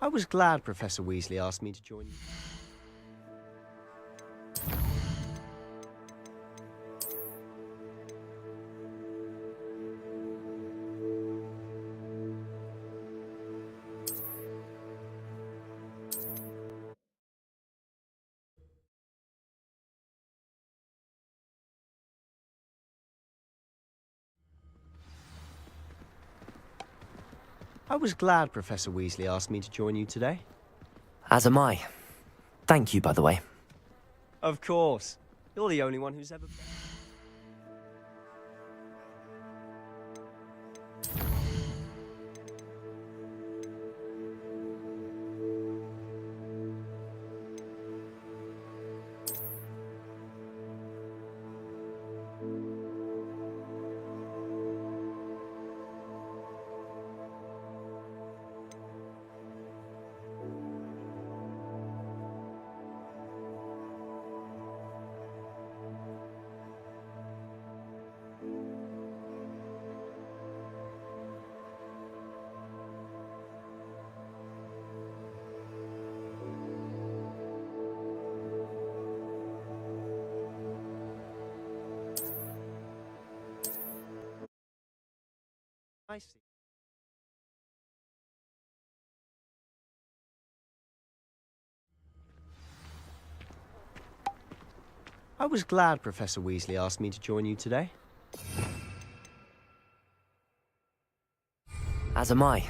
I was glad Professor Weasley asked me to join you. I was glad Professor Weasley asked me to join you today. As am I. Thank you, by the way. Of course. You're the only one who's ever... I see. I was glad Professor Weasley asked me to join you today. As am I.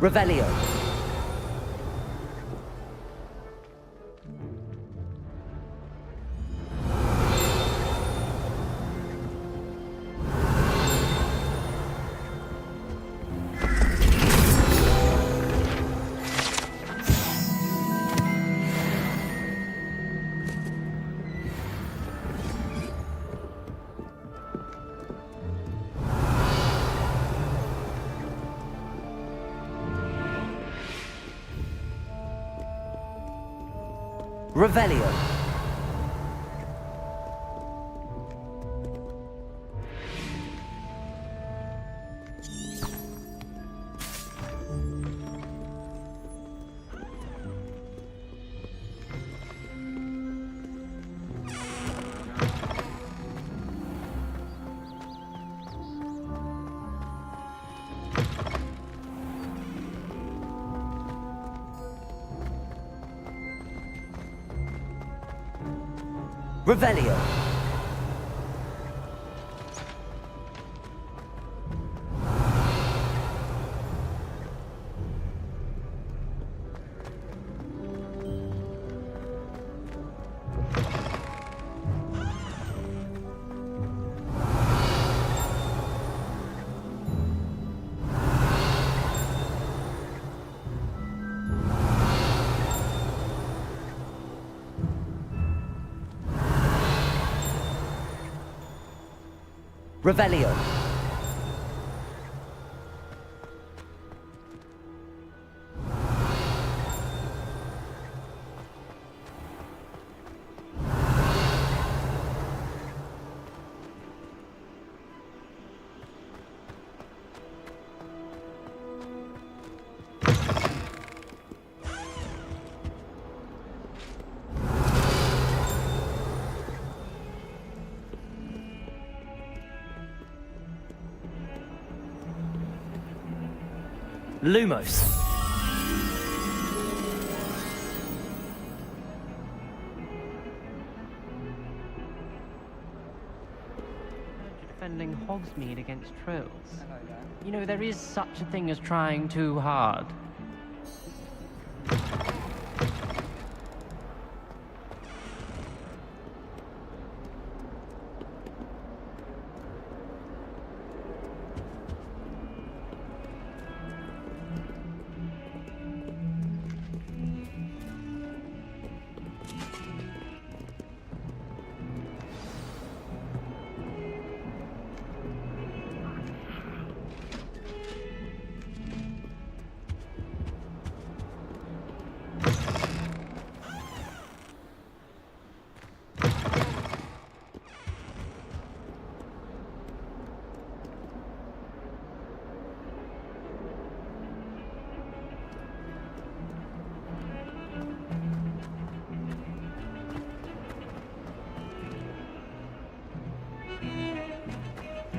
Revelio. Revelio. Revelio. Revelio. Lumos. Defending Hogsmeade against trolls. You know, there is such a thing as trying too hard.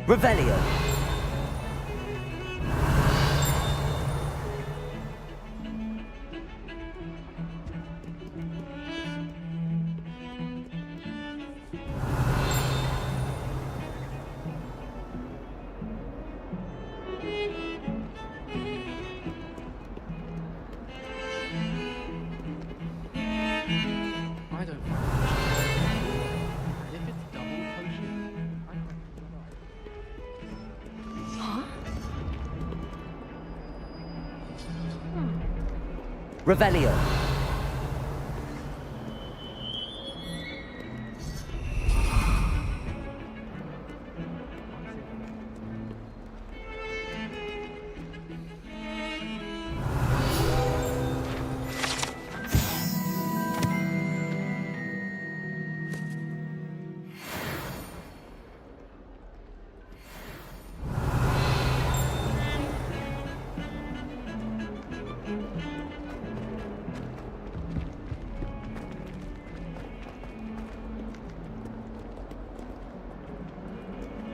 Revelio. I don't know. If it's double potion, I don't know. Revelio.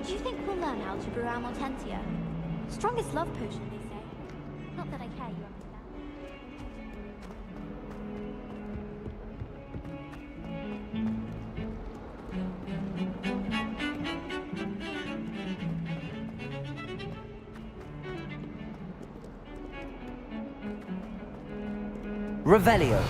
Do you think we'll learn how to brew Amortentia? Strongest love potion, they say. Not that I care, you understand. Revelio.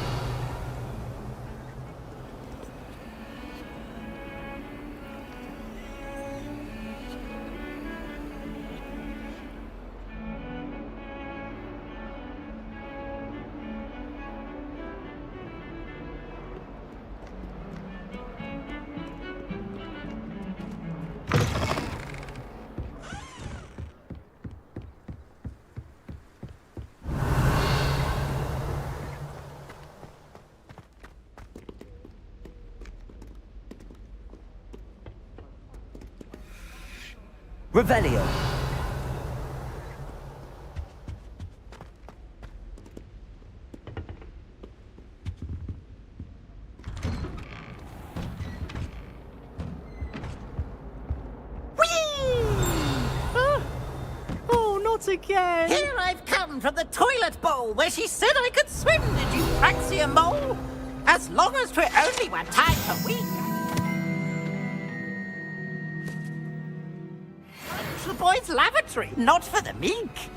Revelio. Oh, not again! Here I've come from the toilet bowl where she said I could swim, did you Praxia mole? As long as 'twere only 1 time per week. To the boys' lavatory, not for the meek.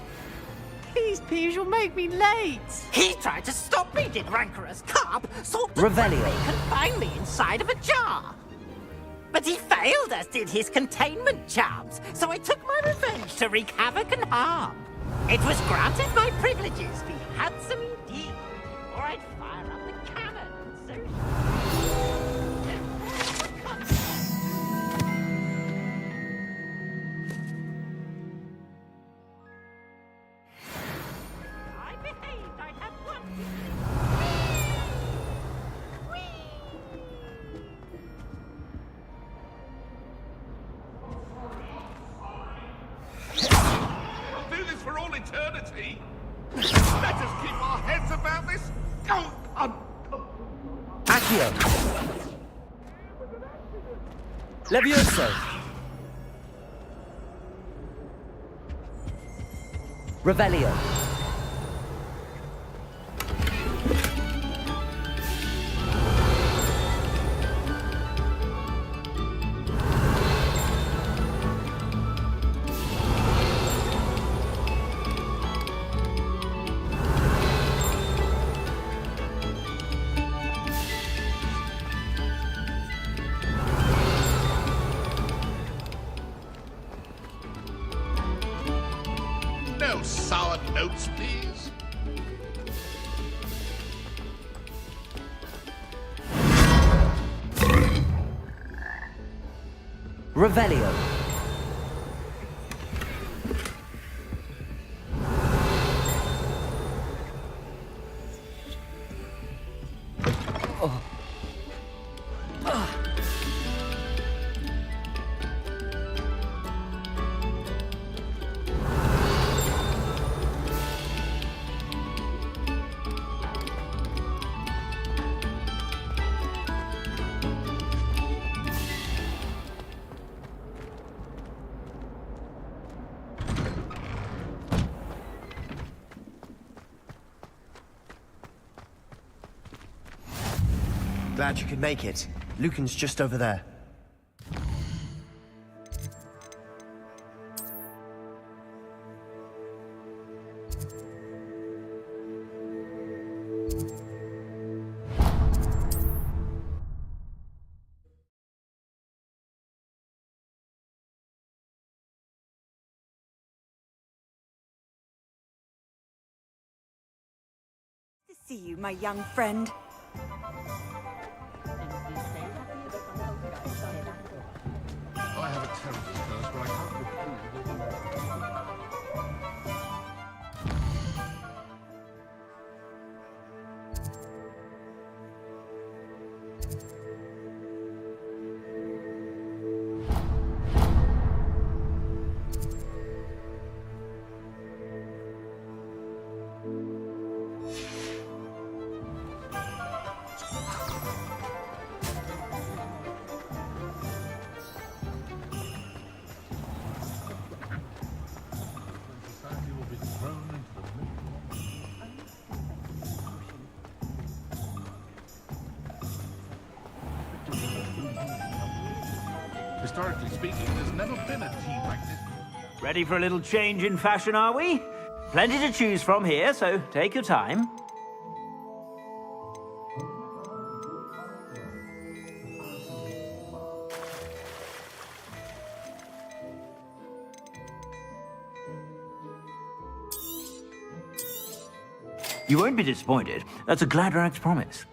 Please, Peeves, you'll make me late! He tried to stop me, did rancorous carp, sought to Revelio. confine me inside of a jar. But he failed, as did his containment charms, so I took my revenge to wreak havoc and harm. It was granted my privileges be handsome indeed, or I'd fire up the cannon and so... I behaved, I'd have one. Do this for all eternity. Let us keep our heads about this. Go on. Accio. Levioso. Revelio. No sour notes, please. Revelio. Glad you could make it. Lucan's just over there. To see you, my young friend. I have a terrible thirst, but I can't Society will be thrown into the middle. Historically speaking, there's never been a team like this. Ready for a little change in fashion, are we? Plenty to choose from here, so take your time. You won't be disappointed. That's a Gladrax promise.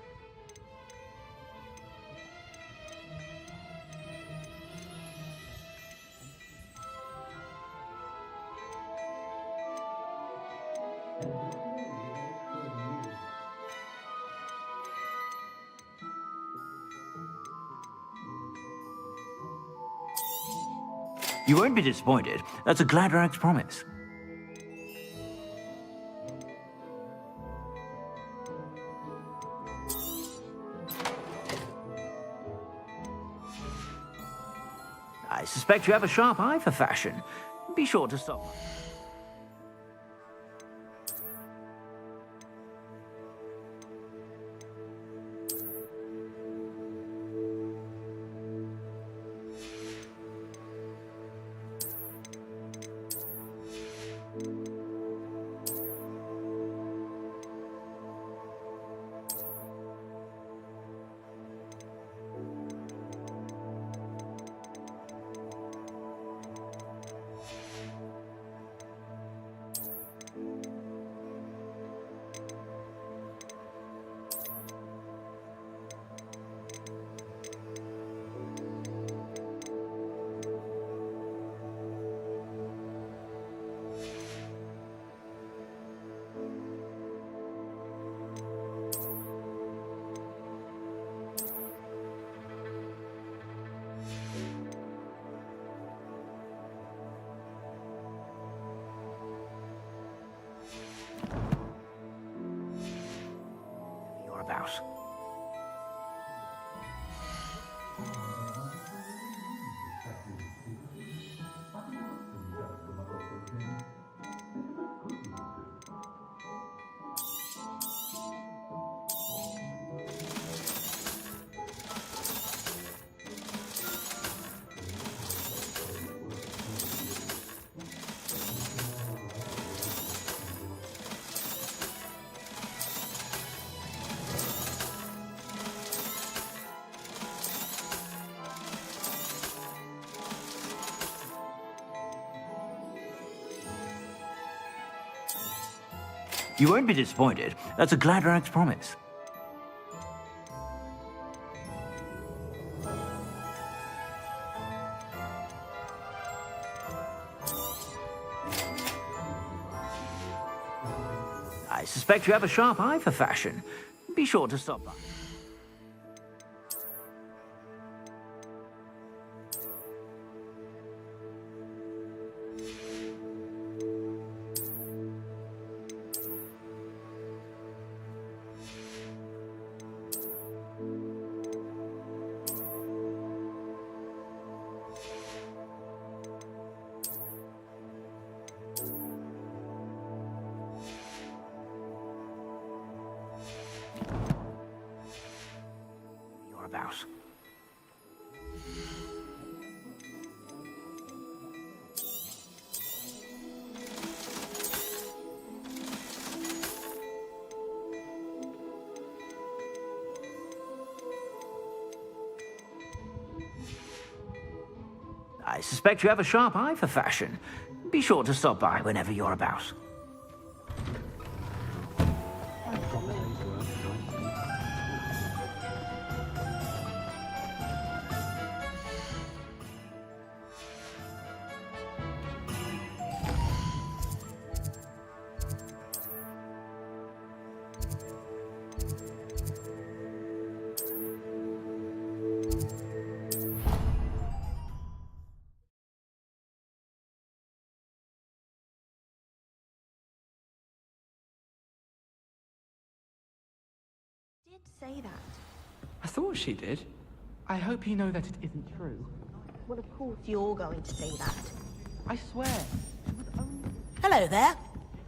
You won't be disappointed. That's a Gladrax promise. I suspect you have a sharp eye for fashion. Be sure to stop. About. You won't be disappointed. That's a Gladrax promise. I suspect you have a sharp eye for fashion. Be sure to stop by. About. I suspect you have a sharp eye for fashion. Be sure to stop by whenever you're about. Did say that. I thought she did. I hope you know that it isn't true. Well, of course you're going to say that. I swear. Hello there.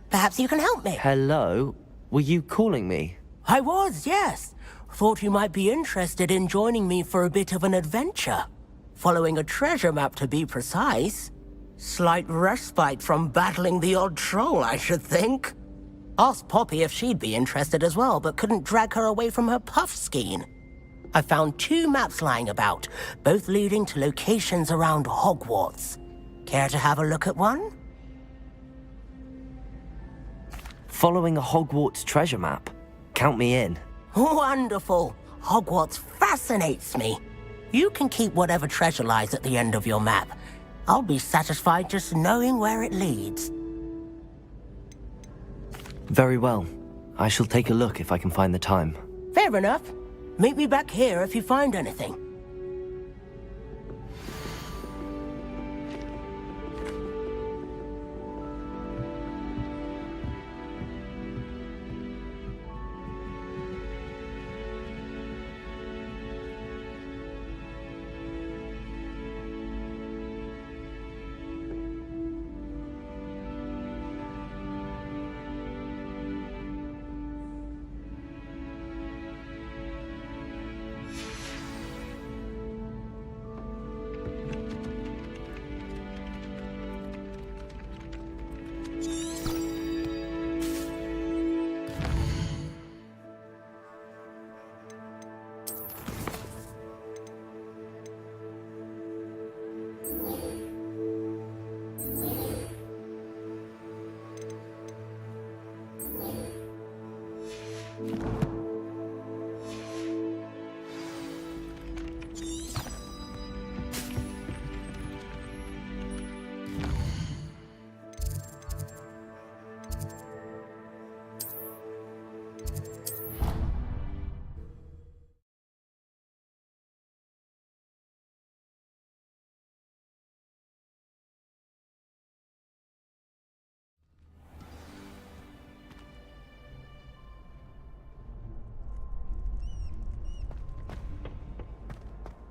Perhaps you can help me. Hello? Were you calling me? I was, yes. Thought you might be interested in joining me for a bit of an adventure. Following a treasure map, to be precise. Slight respite from battling the odd troll, I should think. Asked Poppy if she'd be interested as well, but couldn't drag her away from her puff skein. I found 2 maps lying about, both leading to locations around Hogwarts. Care to have a look at one? Following a Hogwarts treasure map. Count me in. Wonderful. Hogwarts fascinates me. You can keep whatever treasure lies at the end of your map. I'll be satisfied just knowing where it leads. Very well. I shall take a look if I can find the time. Fair enough. Meet me back here if you find anything.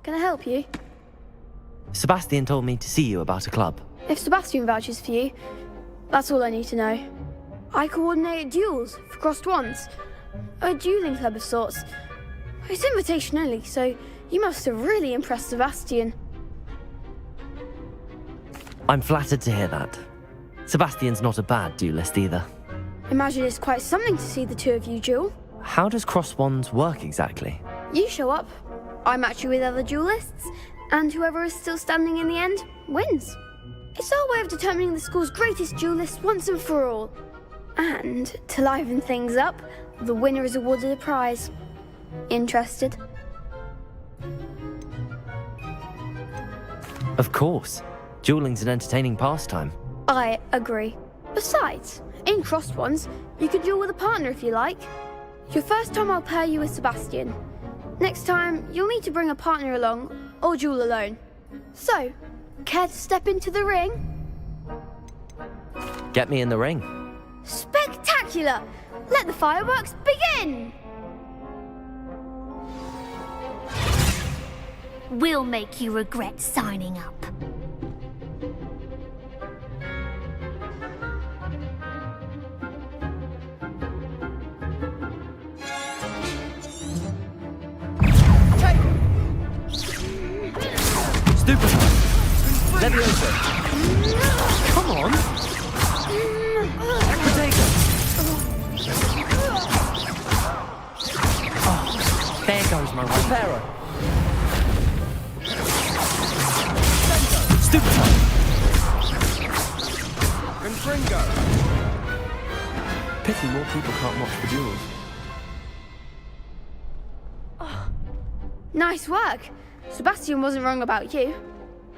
Can I help you? Sebastian told me to see you about a club. If Sebastian vouches for you, that's all I need to know. I coordinate duels for crossed wands. A dueling club of sorts. It's invitation only, so you must have really impressed Sebastian. I'm flattered to hear that. Sebastian's not a bad duelist either. Imagine it's quite something to see the two of you duel. How does cross wands work exactly? You show up, I match you with other duelists, and whoever is still standing in the end wins. It's our way of determining the school's greatest duelist once and for all. And to liven things up, the winner is awarded a prize. Interested? Of course. Dueling's an entertaining pastime. I agree. Besides, in crossed ones, you can duel with a partner if you like. Your first time I'll pair you with Sebastian. Next time, you'll need to bring a partner along, or duel alone. So, care to step into the ring? Get me in the ring. Spectacular! Let the fireworks begin! We'll make you regret signing up. Stupid! Leviosa! Come on! Potato! Oh, there goes my right. Reparo! Stupid! Confringo! Pity more people can't watch the duels. Nice work. Sebastian wasn't wrong about you.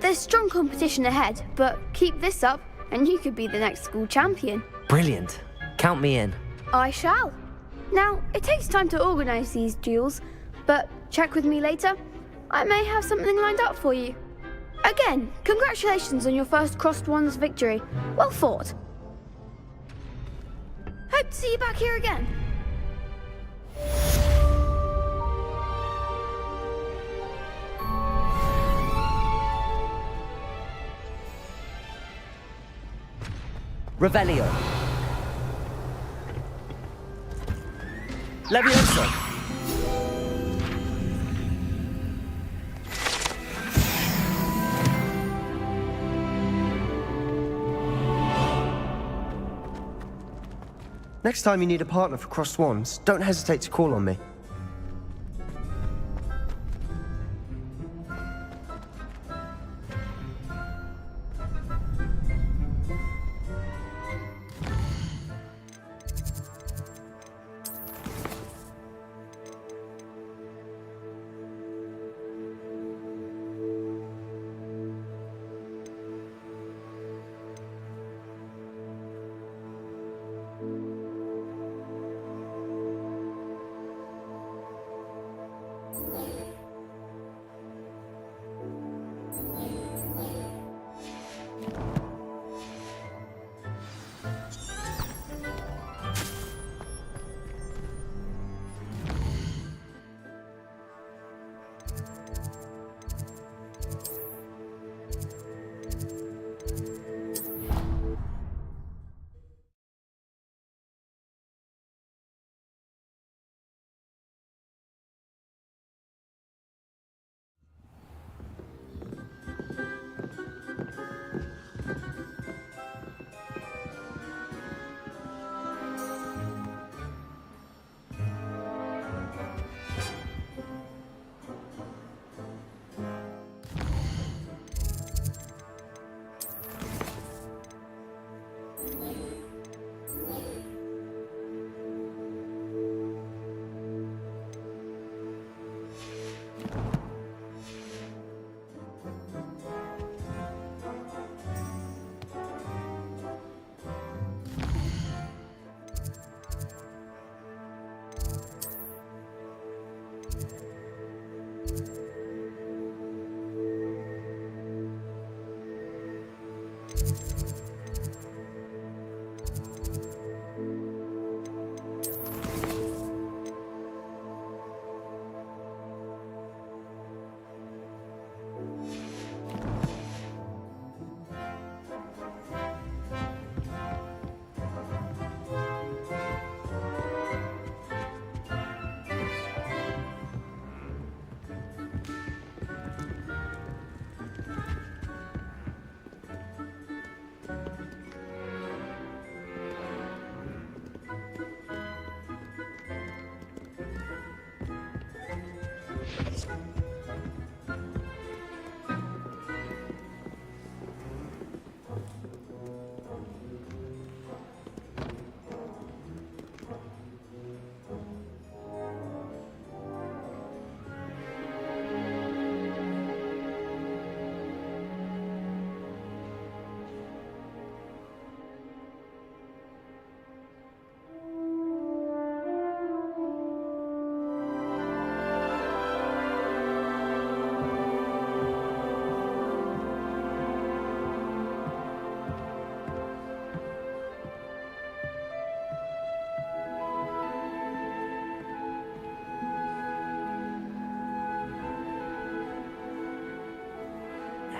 There's strong competition ahead, but keep this up and you could be the next school champion. Brilliant. Count me in. I shall. Now, it takes time to organise these duels, but check with me later. I may have something lined up for you. Again, congratulations on your first crossed wands victory. Well fought. Hope to see you back here again. Revelio. Leviosa. Next time you need a partner for crossed wands, don't hesitate to call on me.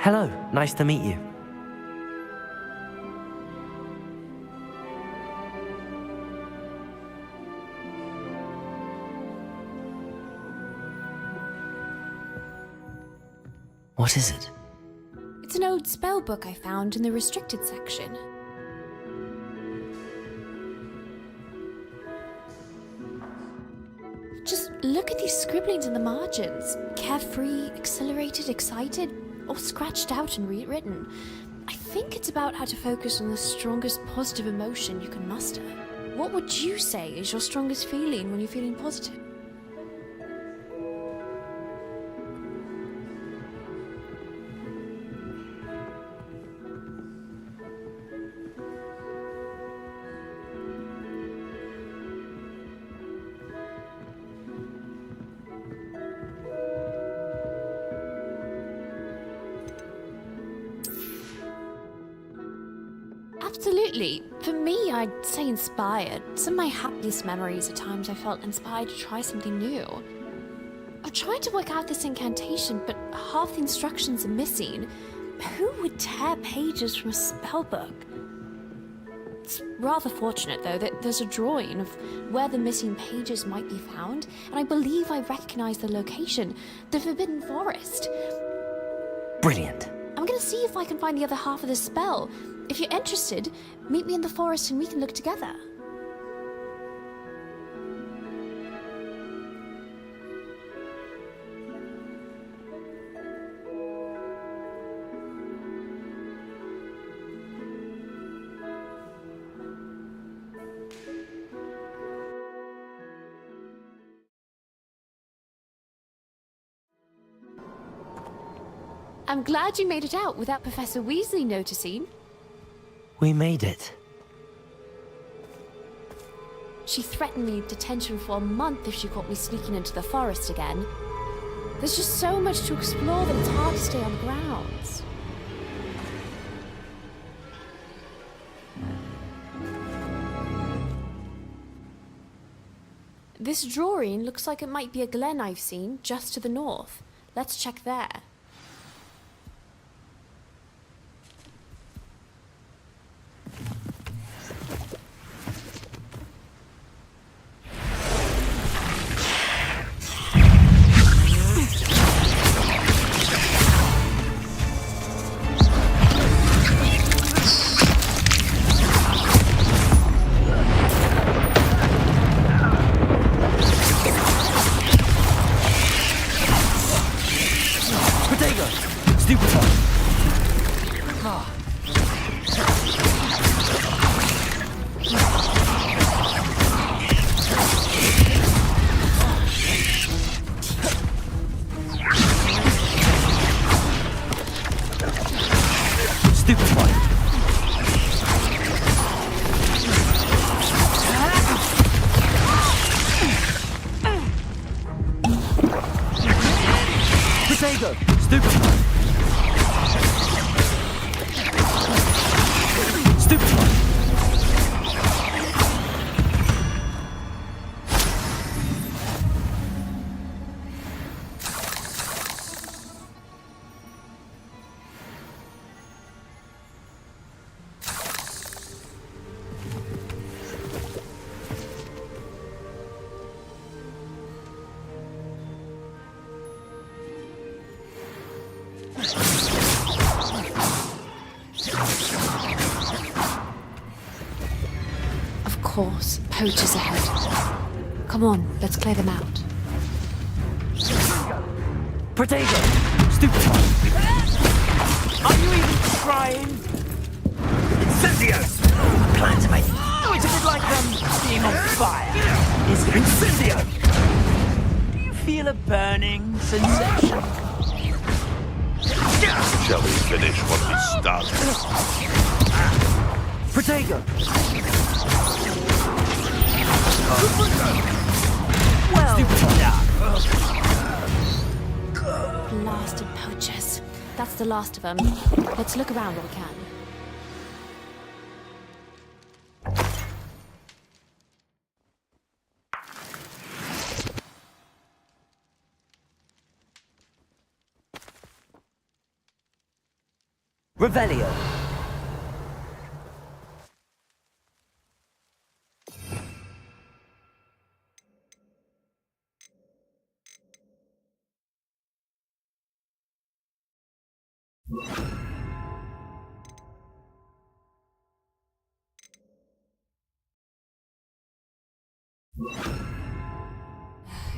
Hello, nice to meet you. What is it? It's an old spell book I found in the restricted section. Just look at these scribblings in the margins. Carefree, accelerated, excited, all scratched out and rewritten. I think it's about how to focus on the strongest positive emotion you can muster. What would you say is your strongest feeling when you're feeling positive? Absolutely. For me, I'd say inspired. Some of my happiest memories are times I felt inspired to try something new. I've tried to work out this incantation, but half the instructions are missing. Who would tear pages from a spellbook? It's rather fortunate, though, that there's a drawing of where the missing pages might be found, and I believe I recognize the location, the Forbidden Forest. Brilliant. I'm gonna see if I can find the other half of the spell. If you're interested, meet me in the forest and we can look together. I'm glad you made it out without Professor Weasley noticing. We made it. She threatened me with detention for a month if she caught me sneaking into the forest again. There's just so much to explore that it's hard to stay on the grounds. This drawing looks like it might be a glen I've seen just to the north. Let's check there. Protego! Stupefy! Stupefy! Of course, poachers ahead. Come on, let's clear them out. Protego! Stupefy! Are you even trying? Incendio! My plans are made. Oh, it's a bit like being on fire. Is it Incendio? Do you feel a burning sensation? Shall we finish what we started? Protego! Well done. Blasted poachers. That's the last of them. Let's look around while we can. Revelio.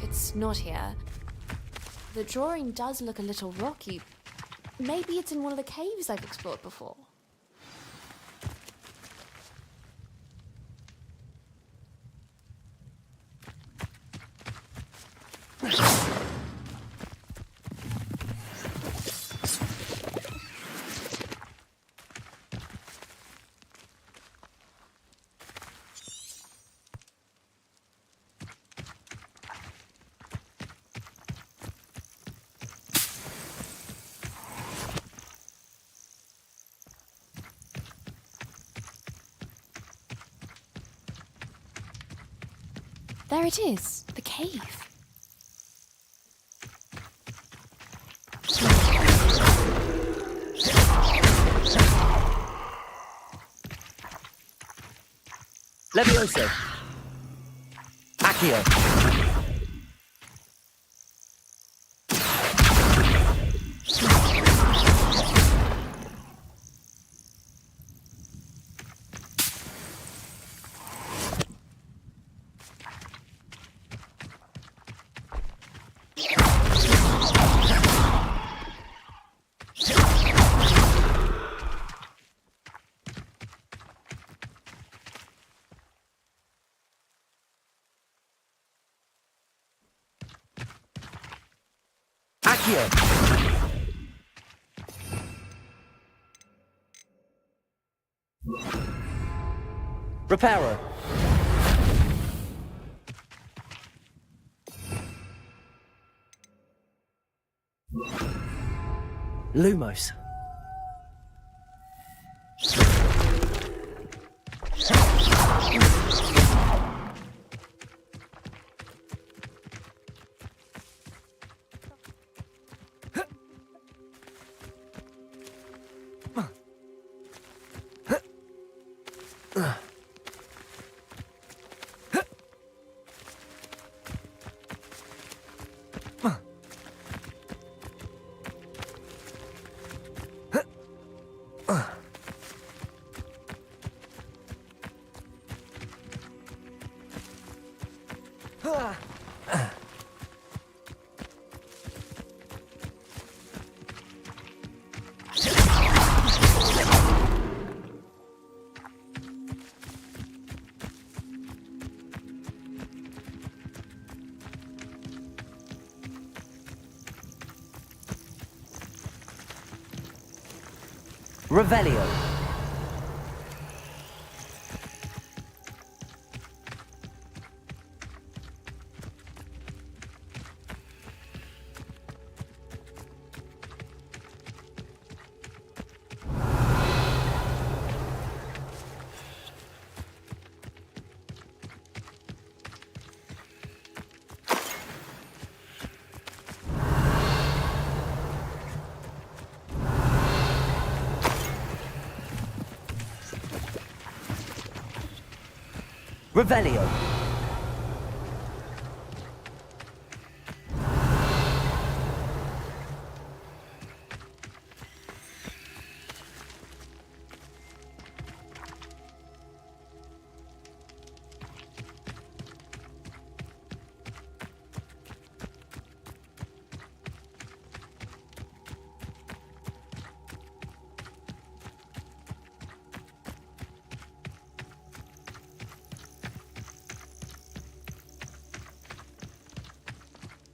It's not here. The drawing does look a little rocky. Maybe it's in one of the caves I've explored before. There it is, the cave. Levioso. Accio. Accio. Reparo. Lumos. Revelio. Revelio.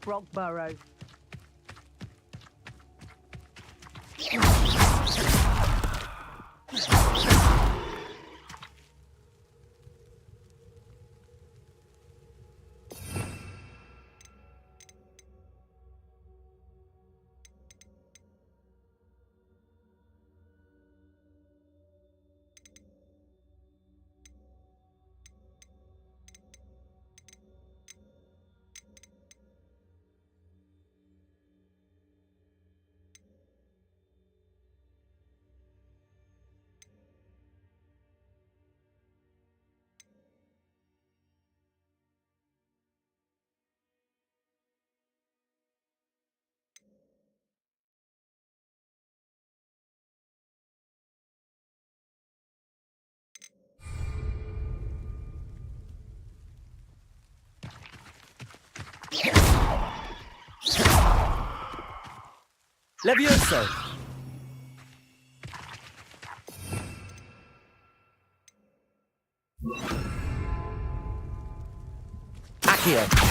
Rockborough. Levioso. Accio.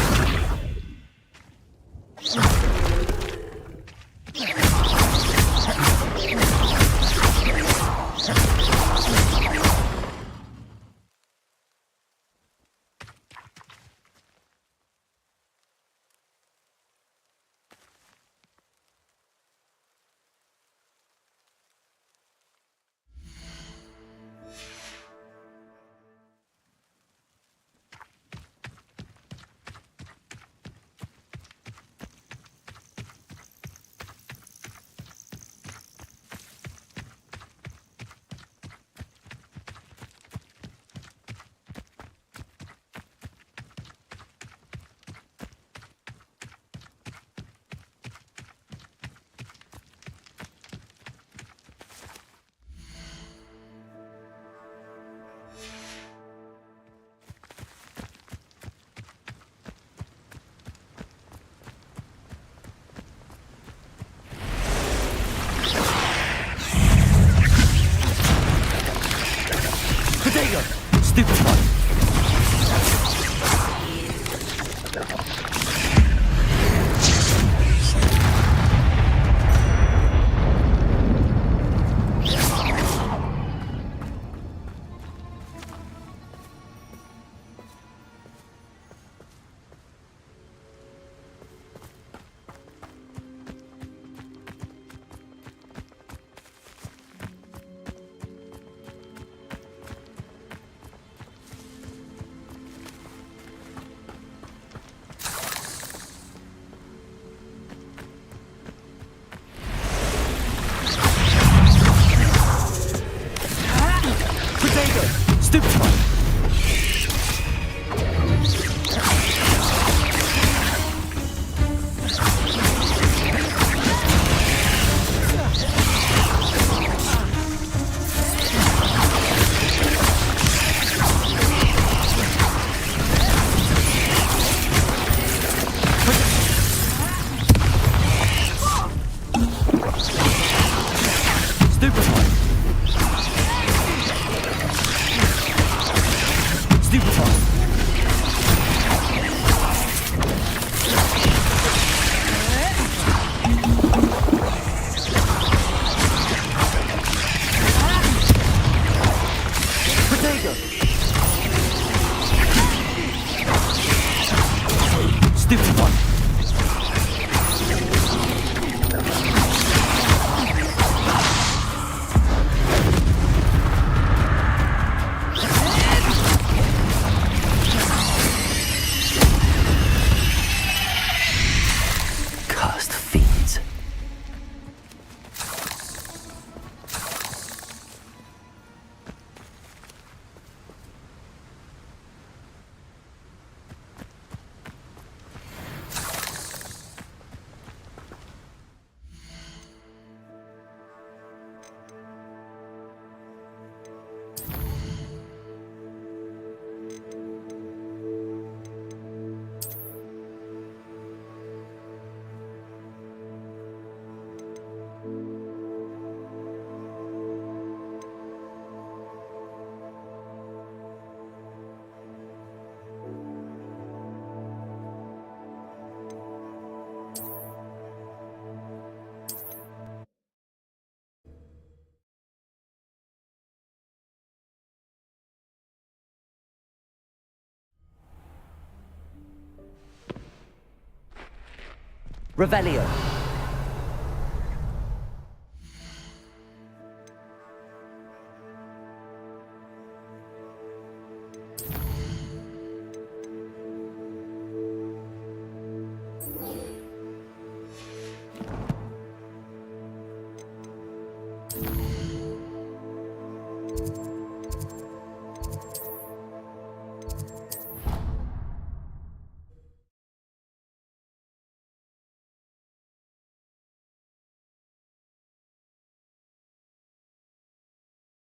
Revelio.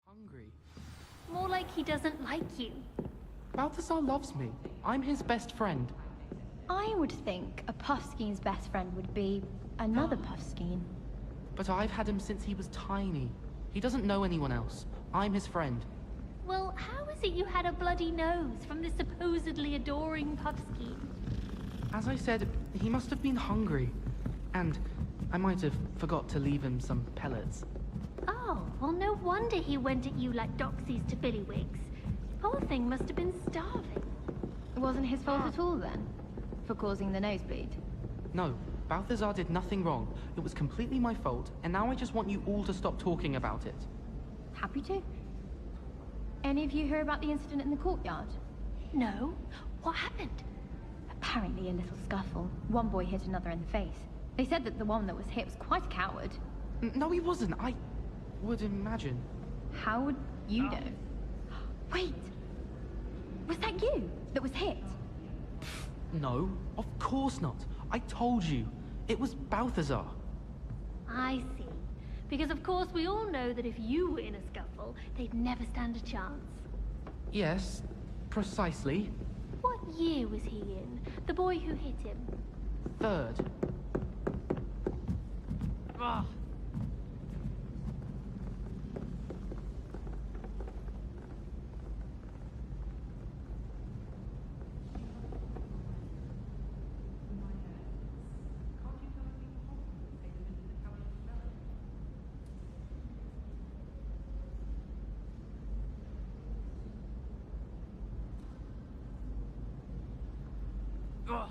Hungry. More like he doesn't like you. Balthazar loves me. I'm his best friend. I would think a Puffskeen's best friend would be another Puffskeen. But I've had him since he was tiny. He doesn't know anyone else. I'm his friend. Well, how is it you had a bloody nose from this supposedly adoring Puffskeen? As I said, he must have been hungry. And I might have forgot to leave him some pellets. Oh, well, no wonder he went at you like doxies to Billywigs. Poor thing must have been starving. It wasn't his fault at all then, for causing the nosebleed. No, Balthazar did nothing wrong. It was completely my fault, and now I just want you all to stop talking about it. Happy to. Any of you hear about the incident in the courtyard? No? What happened? Apparently a little scuffle. One boy hit another in the face. They said that the one that was hit was quite a coward. No, he wasn't. I would imagine. How would you know? Wait! Was that you that was hit? No, of course not. I told you. It was Balthazar. I see. Because of course we all know that if you were in a scuffle, they'd never stand a chance. Yes, precisely. What year was he in? The boy who hit him? Third. Ugh. Ugh.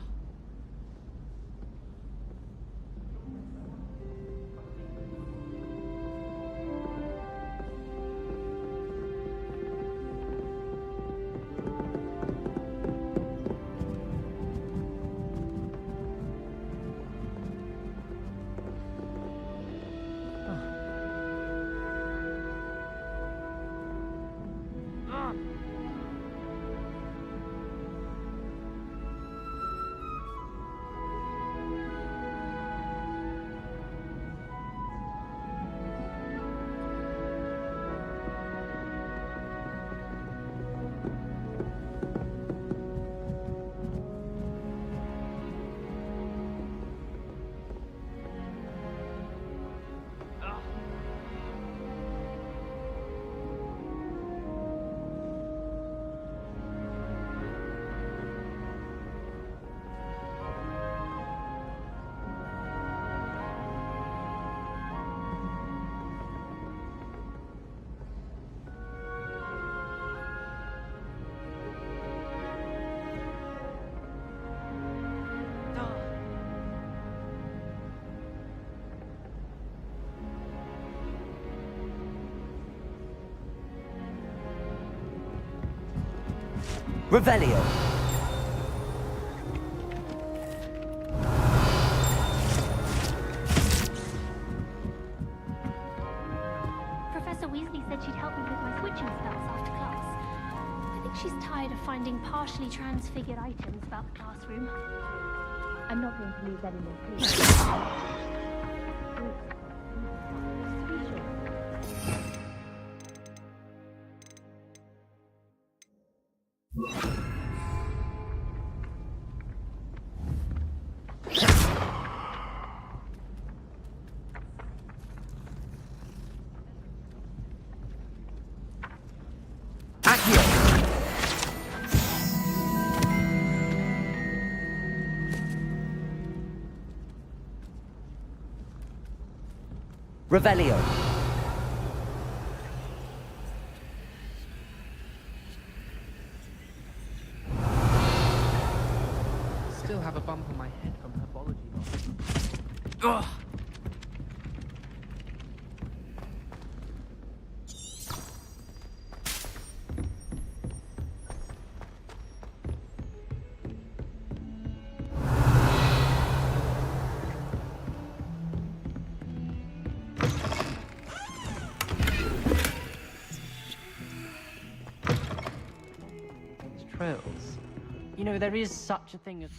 Revelio. Professor Weasley said she'd help me with my switching spells after class. I think she's tired of finding partially transfigured items about the classroom. I'm not going to lose any more sleep. Revelio. Still have a bump on my head from herbology. Ugh. Trails. You know, there is such a thing as...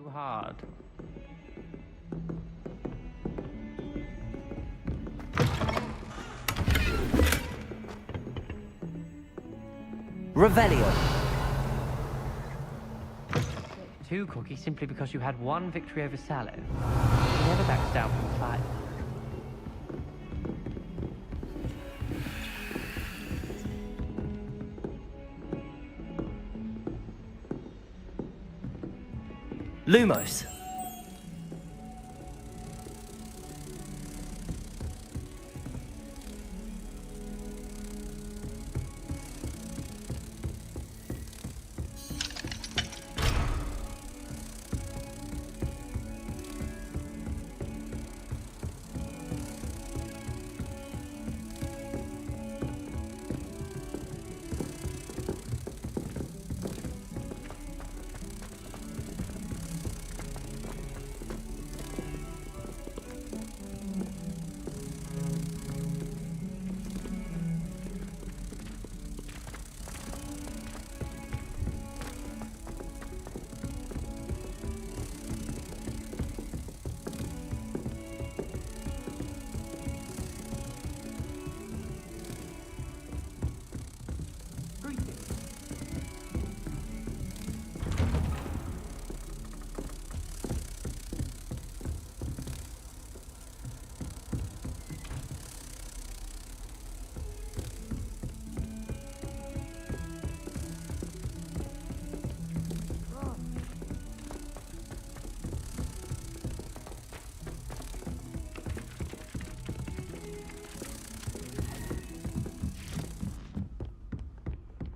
too hard. Revelio. Two cookies simply because you had one victory over Sallow. He never backs down from the fight. Lumos.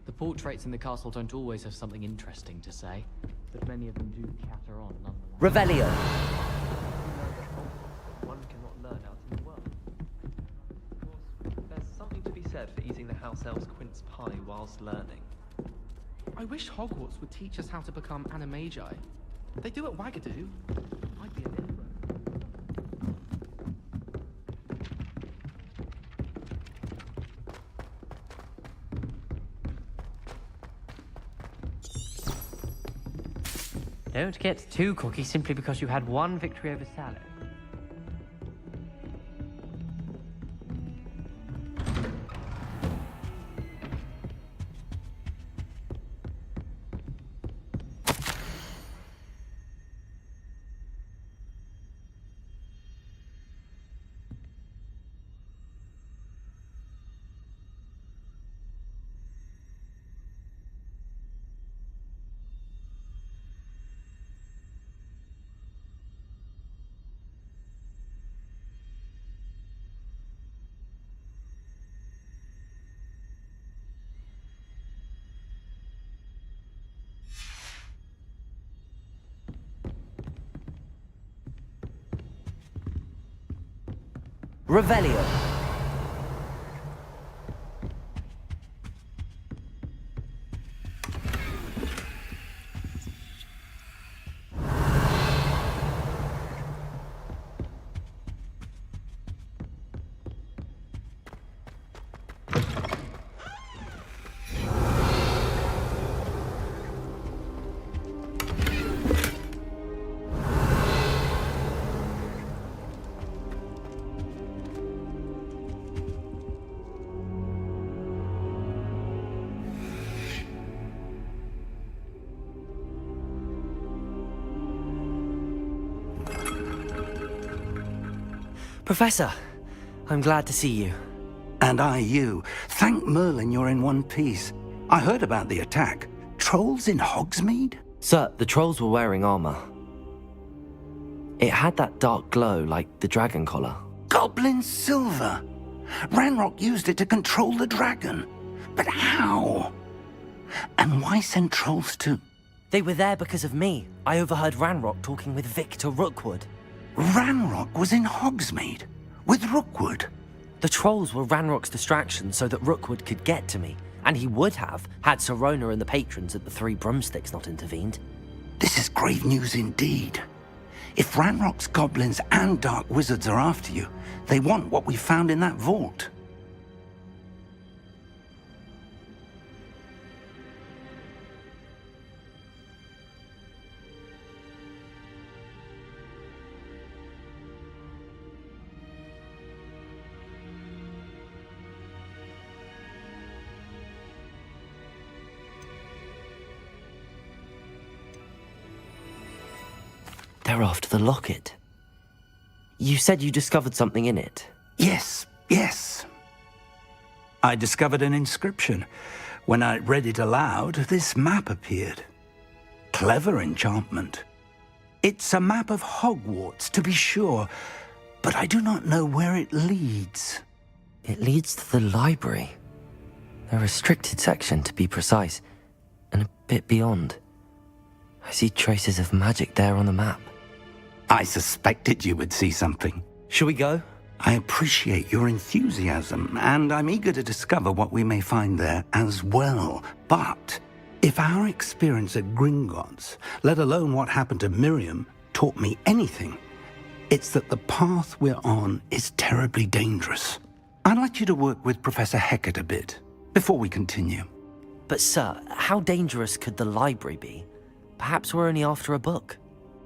The portraits in the castle don't always have something interesting to say, but many of them do chatter on nonetheless. Revelio. One cannot learn out in the world. Of course, there's something to be said for eating the house elf's quince pie whilst learning. I wish Hogwarts would teach us how to become animagi. They do at Wagadu. I'd be an infant. Don't get two cookies simply because you had one victory over Sallow. Revelio. Professor, I'm glad to see you. And I you. Thank Merlin you're in one piece. I heard about the attack. Trolls in Hogsmeade? Sir, the trolls were wearing armor. It had that dark glow like the dragon collar. Goblin silver! Ranrock used it to control the dragon. But how? And why send trolls to... They were there because of me. I overheard Ranrock talking with Victor Rookwood. Ranrock was in Hogsmeade? With Rookwood? The trolls were Ranrock's distraction so that Rookwood could get to me. And he would have, had Sirona and the patrons at the Three Broomsticks not intervened. This is grave news indeed. If Ranrock's goblins and dark wizards are after you, they want what we found in that vault. They're after the locket. You said you discovered something in it. Yes. I discovered an inscription. When I read it aloud, this map appeared. Clever enchantment. It's a map of Hogwarts, to be sure, but I do not know where it leads. It leads to the library. A restricted section, to be precise, and a bit beyond. I see traces of magic there on the map. I suspected you would see something. Shall we go? I appreciate your enthusiasm, and I'm eager to discover what we may find there as well. But if our experience at Gringotts, let alone what happened to Miriam, taught me anything, it's that the path we're on is terribly dangerous. I'd like you to work with Professor Hecat a bit before we continue. But sir, how dangerous could the library be? Perhaps we're only after a book.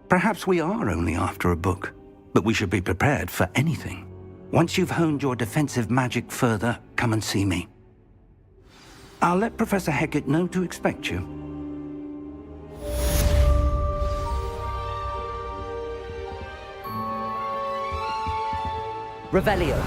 Perhaps we are only after a book, but we should be prepared for anything. Once you've honed your defensive magic further, come and see me. I'll let Professor Hecat know to expect you. Revelio.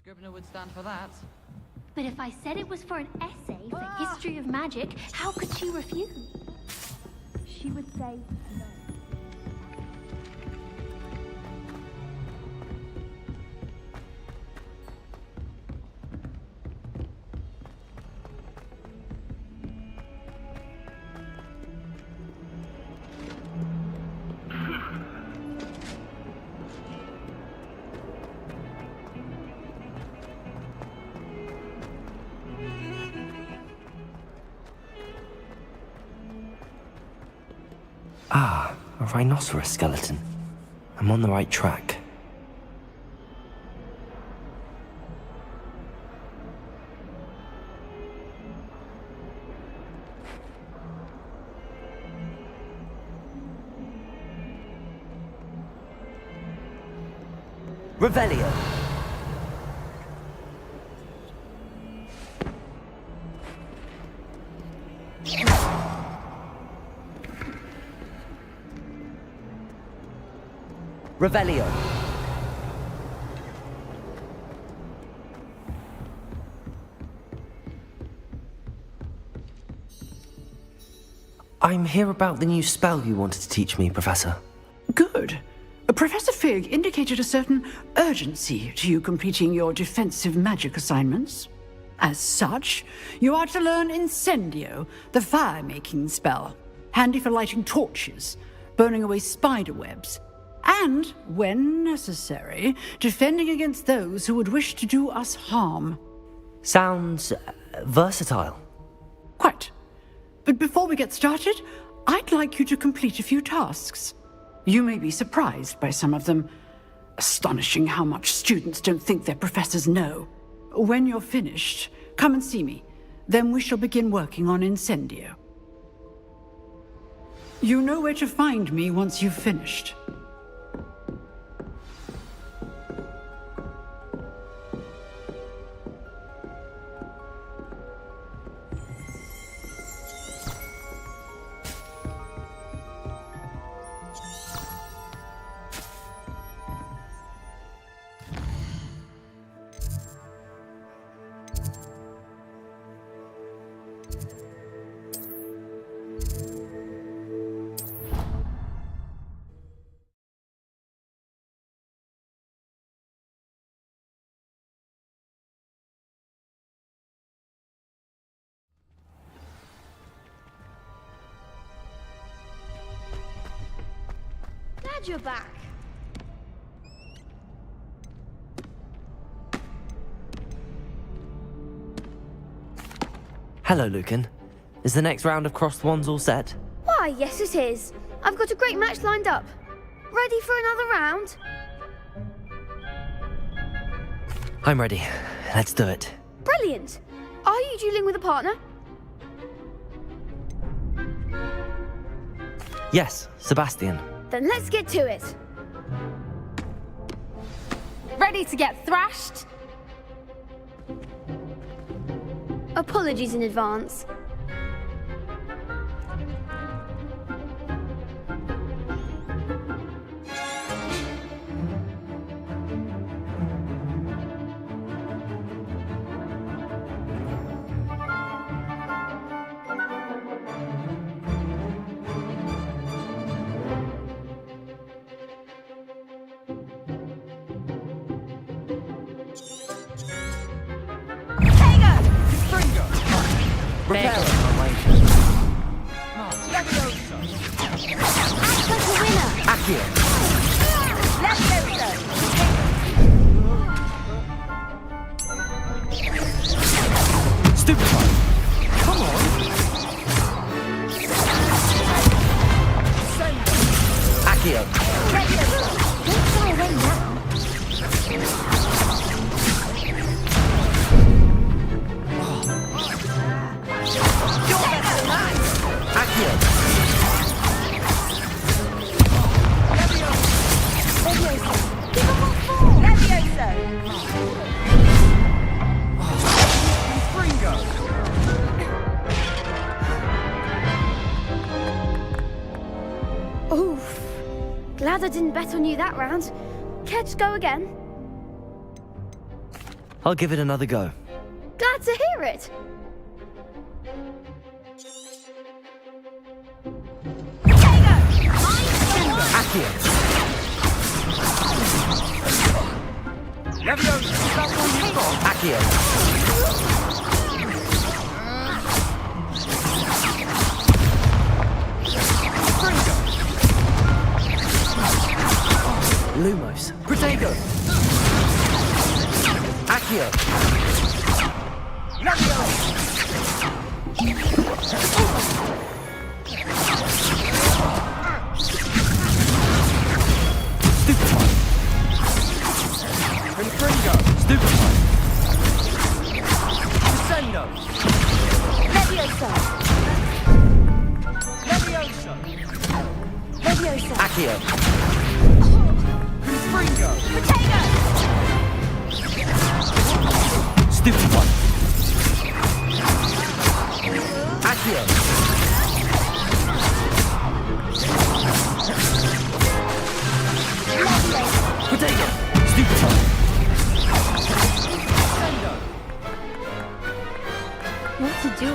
Scrivener would stand for that. But if I said it was for an essay for history of magic, how could she refuse? She would say no. Ah, a rhinoceros skeleton. I'm on the right track. Revelio. Revelio. I'm here about the new spell you wanted to teach me, Professor. Good. Professor Fig indicated a certain urgency to you completing your defensive magic assignments. As such, you are to learn Incendio, the fire-making spell, handy for lighting torches, burning away spider webs, and, when necessary, defending against those who would wish to do us harm. Sounds versatile. Quite. But before we get started, I'd like you to complete a few tasks. You may be surprised by some of them. Astonishing how much students don't think their professors know. When you're finished, come and see me. Then we shall begin working on Incendio. You know where to find me once you've finished. Glad you're back. Hello, Lucan. Is the next round of crossed wands all set? Why, yes it is. I've got a great match lined up. Ready for another round? I'm ready. Let's do it. Brilliant. Are you dueling with a partner? Yes, Sebastian. Then let's get to it. Ready to get thrashed? Apologies in advance. Oof. Glad I didn't bet on you that round. Care to go again? I'll give it another go. Glad to hear it. Lumos. Protego. Accio. Stupefy. Confringo. Stupefy. Descendo. Leviosa. Leviosa. Leviosa. Accio. Confringo. Potato. Stupid one. Accio. Potato. Stupid one. What to do?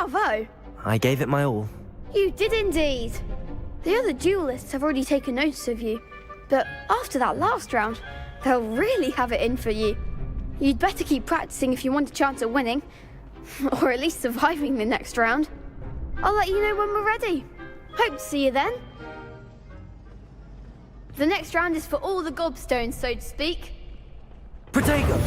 Bravo! I gave it my all. You did indeed. The other duelists have already taken notice of you, but after that last round, they'll really have it in for you. You'd better keep practicing if you want a chance at winning, or at least surviving the next round. I'll let you know when we're ready. Hope to see you then. The next round is for all the gobstones, so to speak. Protego!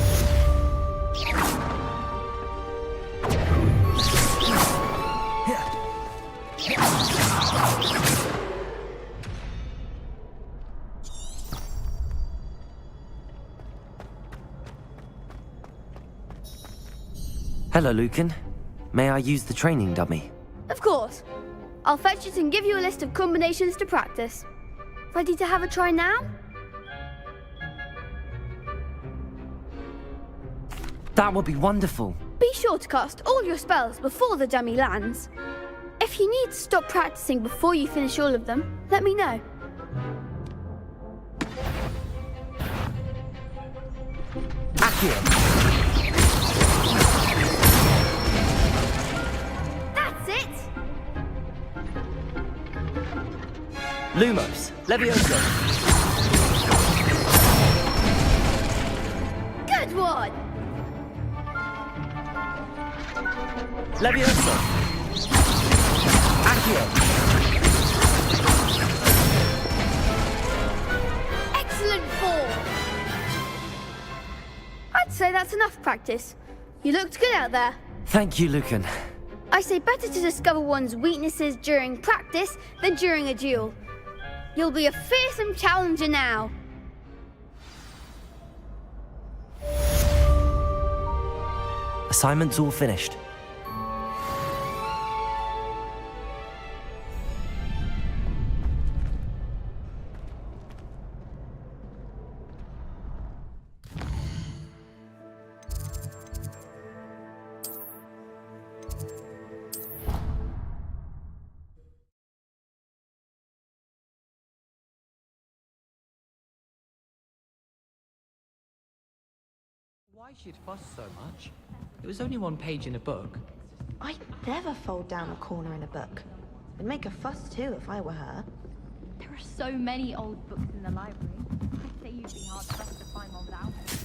Hello, Lucan. May I use the training dummy? Of course. I'll fetch it and give you a list of combinations to practice. Ready to have a try now? That would be wonderful. Be sure to cast all your spells before the dummy lands. If you need to stop practicing before you finish all of them, let me know. Accio! That's it! Lumos, Levioso. Good one! Levioso. Accio. Excellent form! I'd say that's enough practice. You looked good out there. Thank you, Lucan. I say better to discover one's weaknesses during practice than during a duel. You'll be a fearsome challenger now. Assignment's all finished. Why she'd fuss so much? It was only one page in a book. I'd never fold down a corner in a book. I'd make a fuss too if I were her. There are so many old books in the library. I'd say you'd be hard-pressed to find one without it.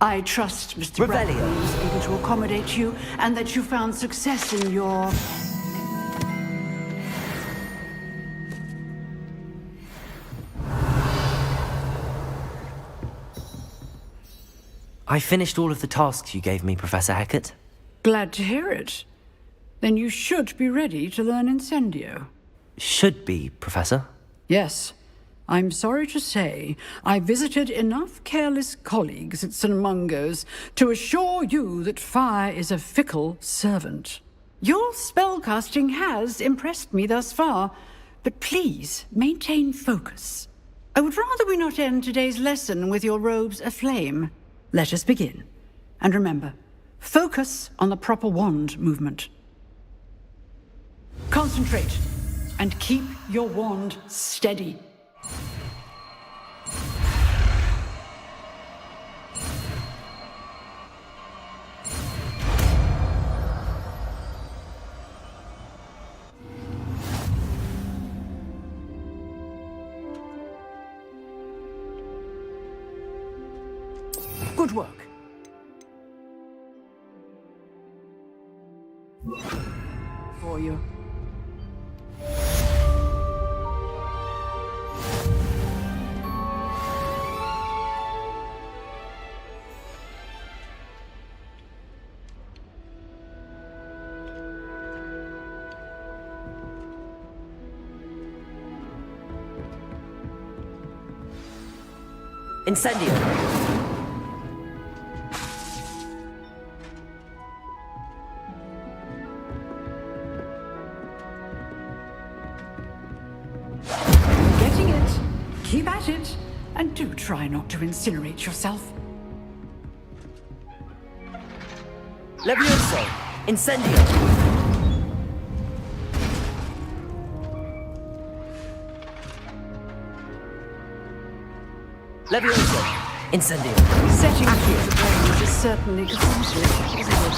I trust Mr. Bradley was able to accommodate you and that you found success in your... I finished all of the tasks you gave me, Professor Hecat. Glad to hear it. Then you should be ready to learn Incendio. Should be, Professor. Yes. I'm sorry to say, I visited enough careless colleagues at St. Mungo's to assure you that fire is a fickle servant. Your spellcasting has impressed me thus far, but please maintain focus. I would rather we not end today's lesson with your robes aflame. Let us begin. And remember, focus on the proper wand movement. Concentrate, and keep your wand steady. Good work. For you. Incendio! Getting it. Keep at it. And do try not to incinerate yourself. Levioso! Incendio! Levioso! Incendio! Setting fuse ablaze is certainly cathartic, isn't it?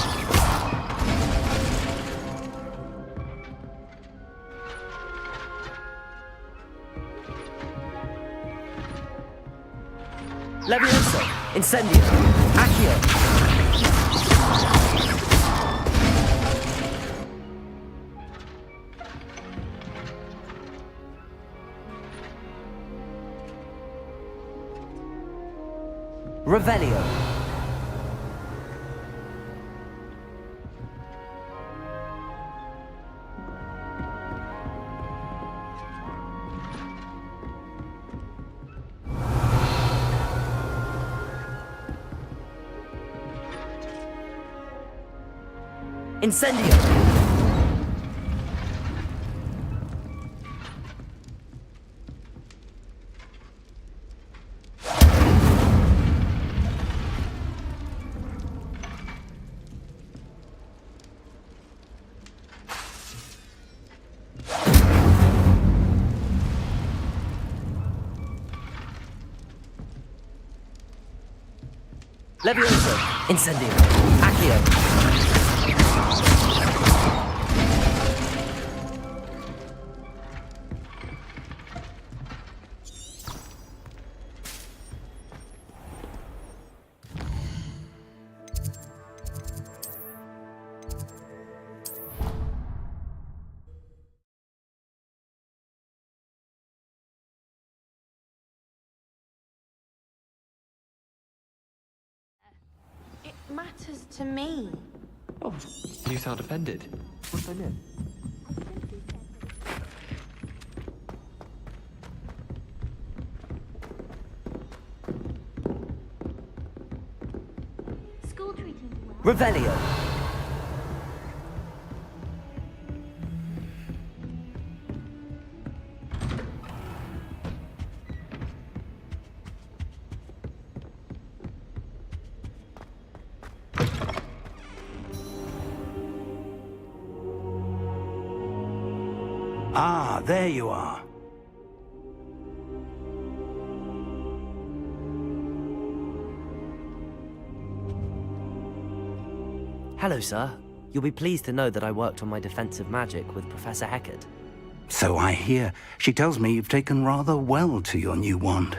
Levioso! Incendio! Accio! Revelio! Incendio! Levioso! Incendio! Accio! It matters to me. Oh, you sound offended. What's I did? School treating you well? Revelio! Ah, there you are. Hello, sir. You'll be pleased to know that I worked on my defensive magic with Professor Heckard. So I hear. She tells me you've taken rather well to your new wand.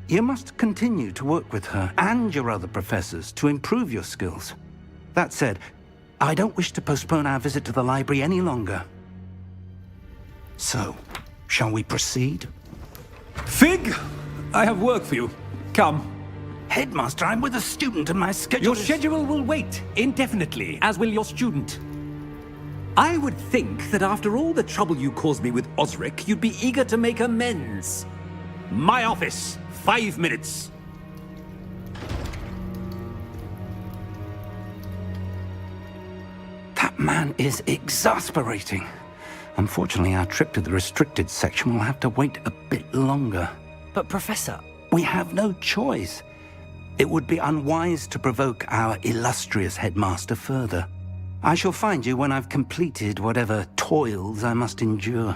You must continue to work with her and your other professors to improve your skills. That said, I don't wish to postpone our visit to the library any longer. So, shall we proceed? Fig! I have work for you. Come. Headmaster, I'm with a student and my schedule Your schedule will wait indefinitely, as will your student. I would think that after all the trouble you caused me with Osric, you'd be eager to make amends. My office, 5 minutes. That man is exasperating. Unfortunately, our trip to the restricted section will have to wait a bit longer. But, Professor... We have no choice. It would be unwise to provoke our illustrious headmaster further. I shall find you when I've completed whatever toils I must endure.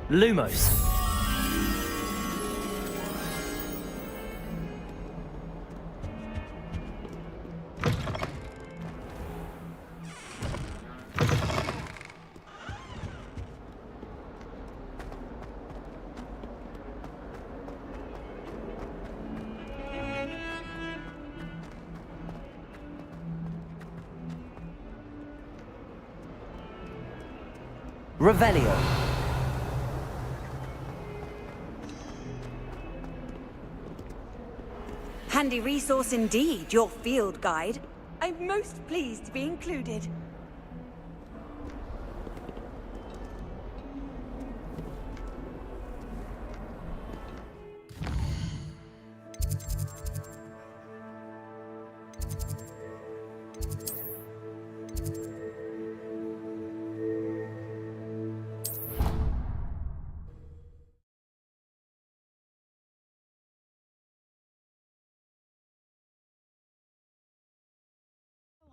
Lumos. Revelio. Handy resource indeed, your field guide. I'm most pleased to be included.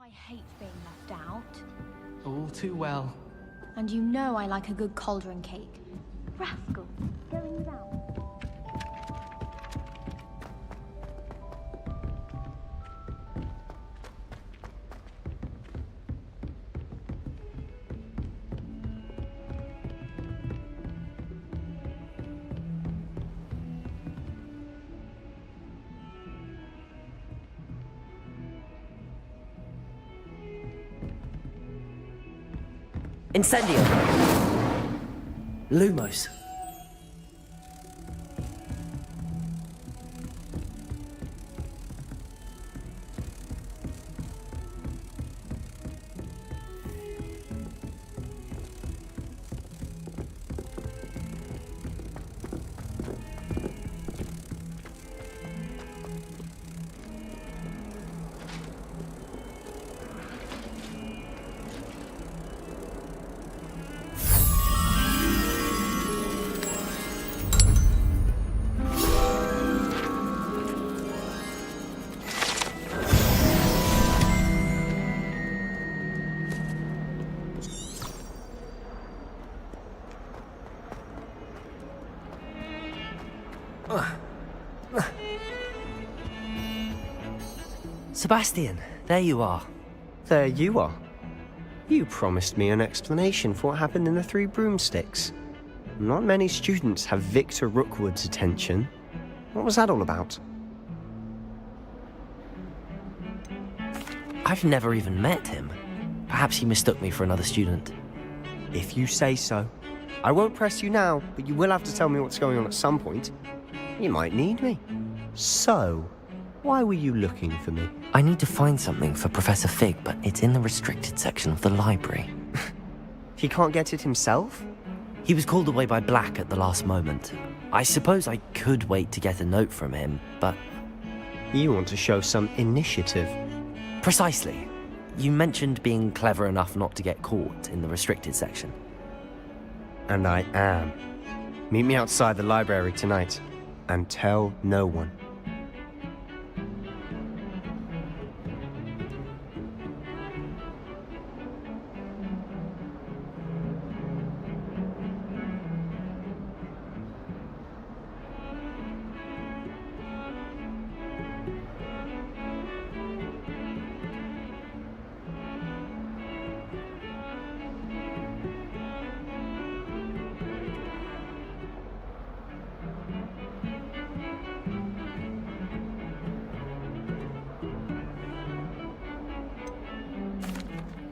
I hate being left out. All too well. And you know I like a good cauldron cake. Rascal, going down. Incendio. Lumos. Sebastian, there you are. There you are. You promised me an explanation for what happened in the Three Broomsticks. Not many students have Victor Rookwood's attention. What was that all about? I've never even met him. Perhaps he mistook me for another student. If you say so. I won't press you now, but you will have to tell me what's going on at some point. You might need me. So, why were you looking for me? I need to find something for Professor Fig, but it's in the restricted section of the library. He can't get it himself? He was called away by Black at the last moment. I suppose I could wait to get a note from him, but... You want to show some initiative. Precisely. You mentioned being clever enough not to get caught in the restricted section. And I am. Meet me outside the library tonight, and tell no one.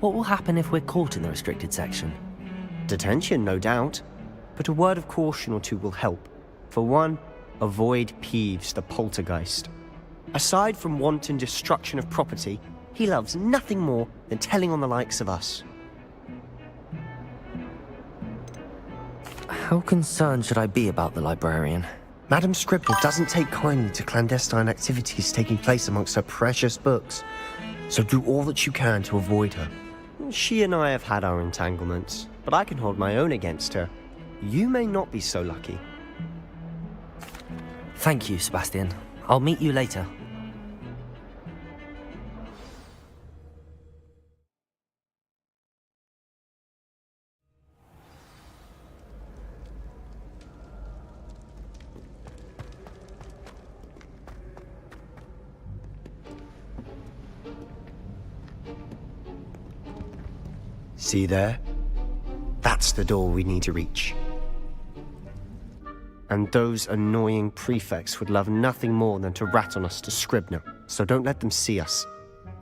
What will happen if we're caught in the restricted section? Detention, no doubt. But a word of caution or two will help. For one, avoid Peeves, the poltergeist. Aside from wanton destruction of property, he loves nothing more than telling on the likes of us. How concerned should I be about the librarian? Madame Scribner doesn't take kindly to clandestine activities taking place amongst her precious books. So do all that you can to avoid her. She and I have had our entanglements, but I can hold my own against her. You may not be so lucky. Thank you, Sebastian. I'll meet you later. See there? That's the door we need to reach. And those annoying prefects would love nothing more than to rat on us to Scribner, so don't let them see us.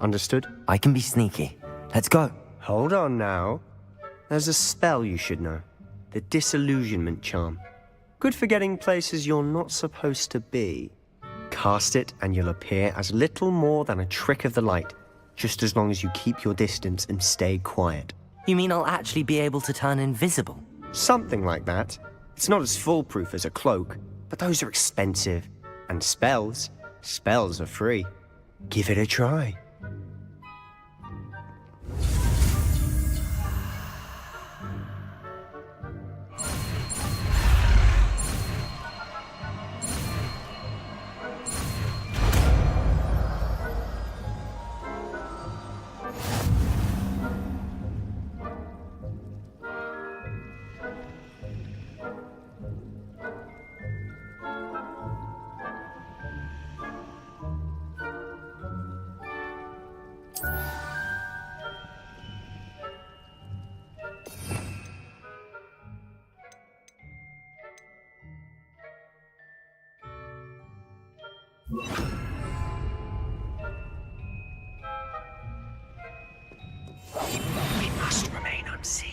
Understood? I can be sneaky. Let's go. Hold on now. There's a spell you should know. The Disillusionment Charm. Good for getting places you're not supposed to be. Cast it and you'll appear as little more than a trick of the light, just as long as you keep your distance and stay quiet. You mean I'll actually be able to turn invisible? Something like that. It's not as foolproof as a cloak, but those are expensive. And spells are free. Give it a try. We must remain unseen.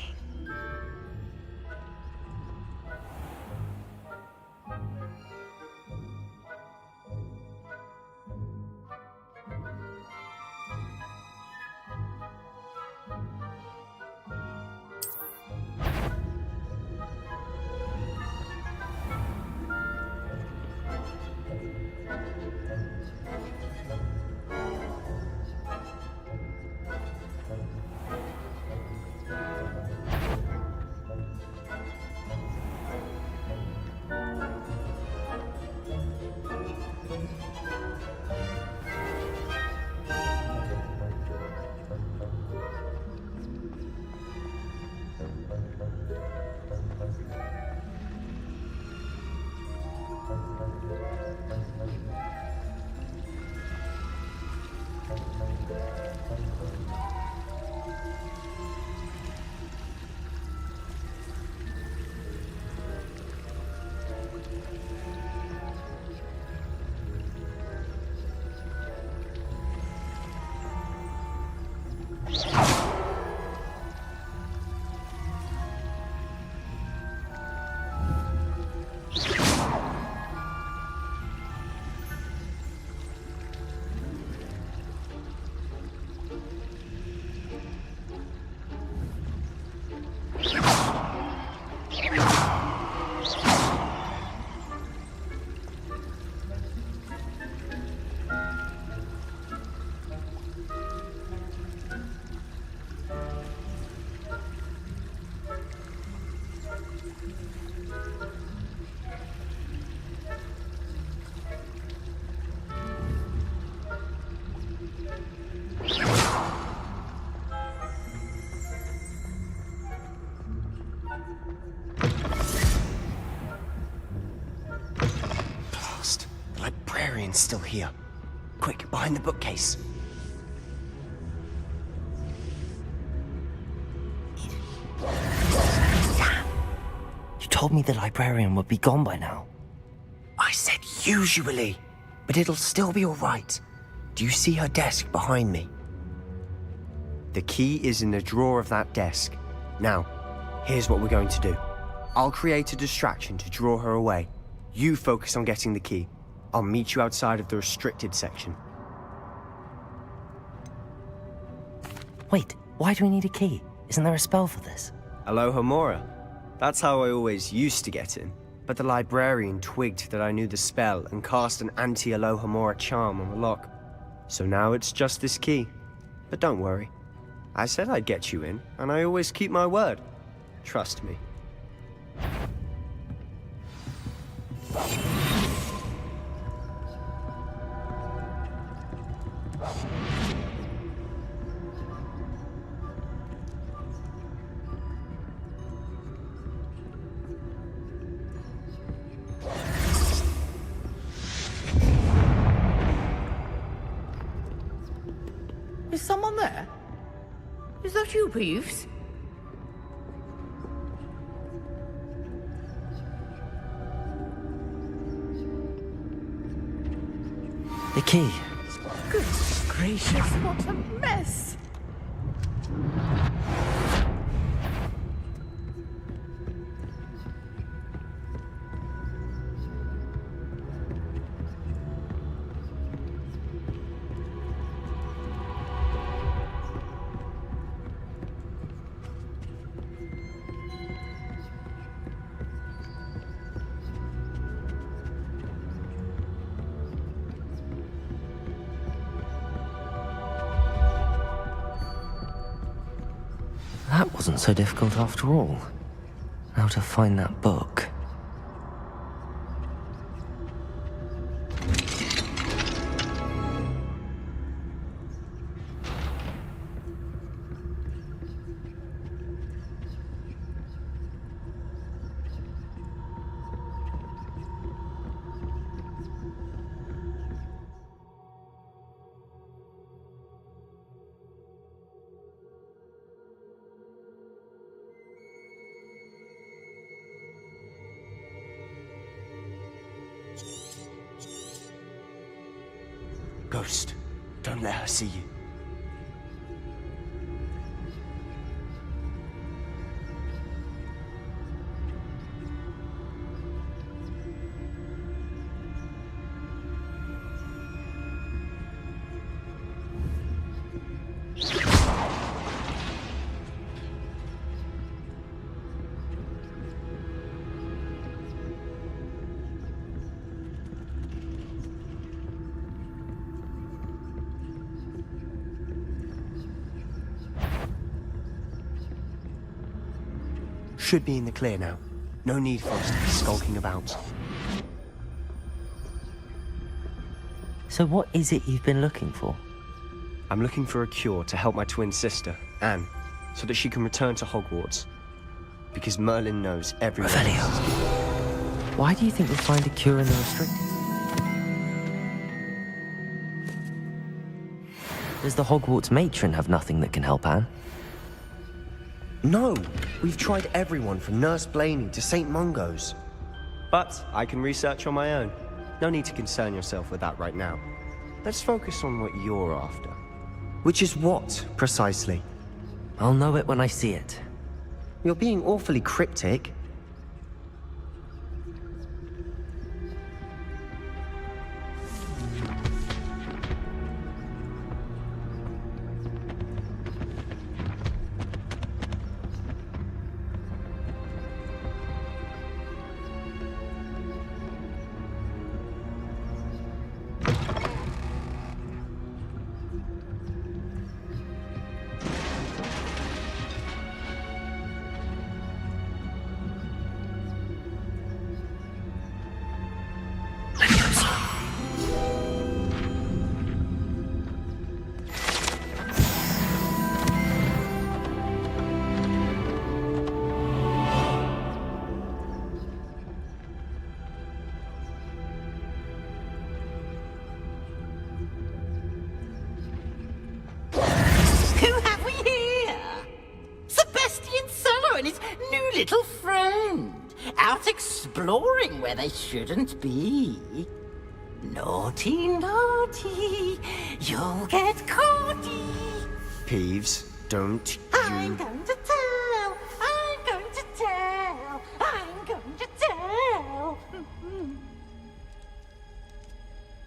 Still here. Quick, behind the bookcase. You told me the librarian would be gone by now. I said usually, but it'll still be all right. Do you see her desk behind me? The key is in the drawer of that desk. Now, here's what we're going to do. I'll create a distraction to draw her away. You focus on getting the key. I'll meet you outside of the restricted section. Wait, why do we need a key? Isn't there a spell for this? Alohomora. That's how I always used to get in. But the librarian twigged that I knew the spell and cast an anti-Alohomora charm on the lock. So now it's just this key. But don't worry. I said I'd get you in, and I always keep my word. Trust me. Is someone there? Is that you, Peeves? The key. Good gracious, what a mess! That wasn't so difficult after all. Now to find that book. Ghost, don't let her see you. Should be in the clear now. No need for us to be skulking about. So what is it you've been looking for? I'm looking for a cure to help my twin sister, Anne, so that she can return to Hogwarts. Because Merlin knows everyone. Revelio. Why do you think we'll find a cure in the restricted? Does the Hogwarts matron have nothing that can help Anne? No, we've tried everyone from Nurse Blaney to St. Mungo's. But I can research on my own. No need to concern yourself with that right now. Let's focus on what you're after. Which is what, precisely? I'll know it when I see it. You're being awfully cryptic. Little friend, out exploring where they shouldn't be. Naughty, naughty, you'll get caughty. Peeves, don't you... I'm going to tell, I'm going to tell, I'm going to tell.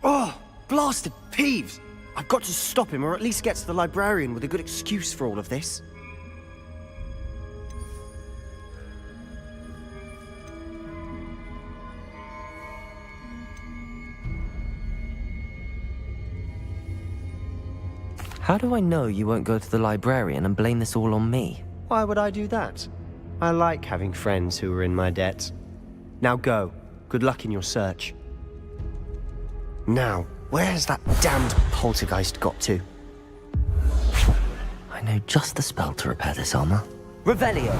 Oh, blasted Peeves! I've got to stop him, or at least get to the librarian with a good excuse for all of this. How do I know you won't go to the librarian and blame this all on me? Why would I do that? I like having friends who are in my debt. Now go. Good luck in your search. Now, where's that damned poltergeist got to? I know just the spell to repair this armor. Revelio!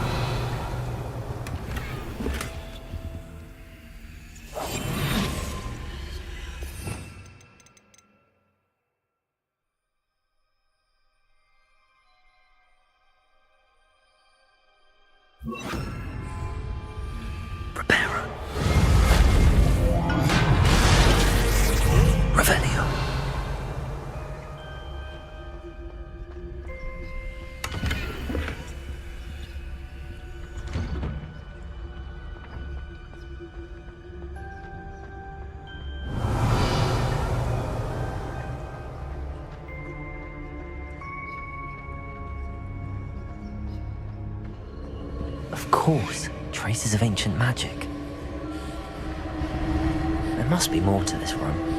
Revelio. Of course, traces of ancient magic. There must be more to this room.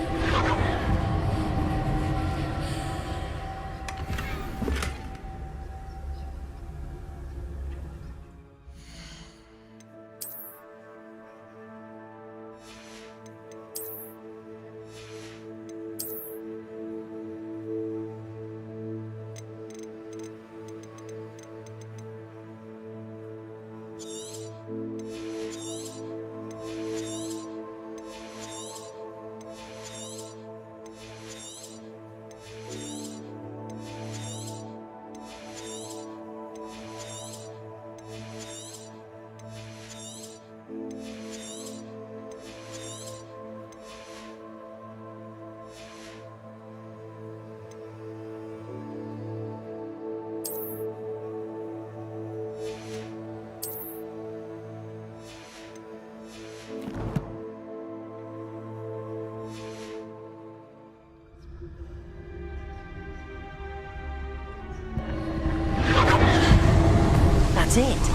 That's it.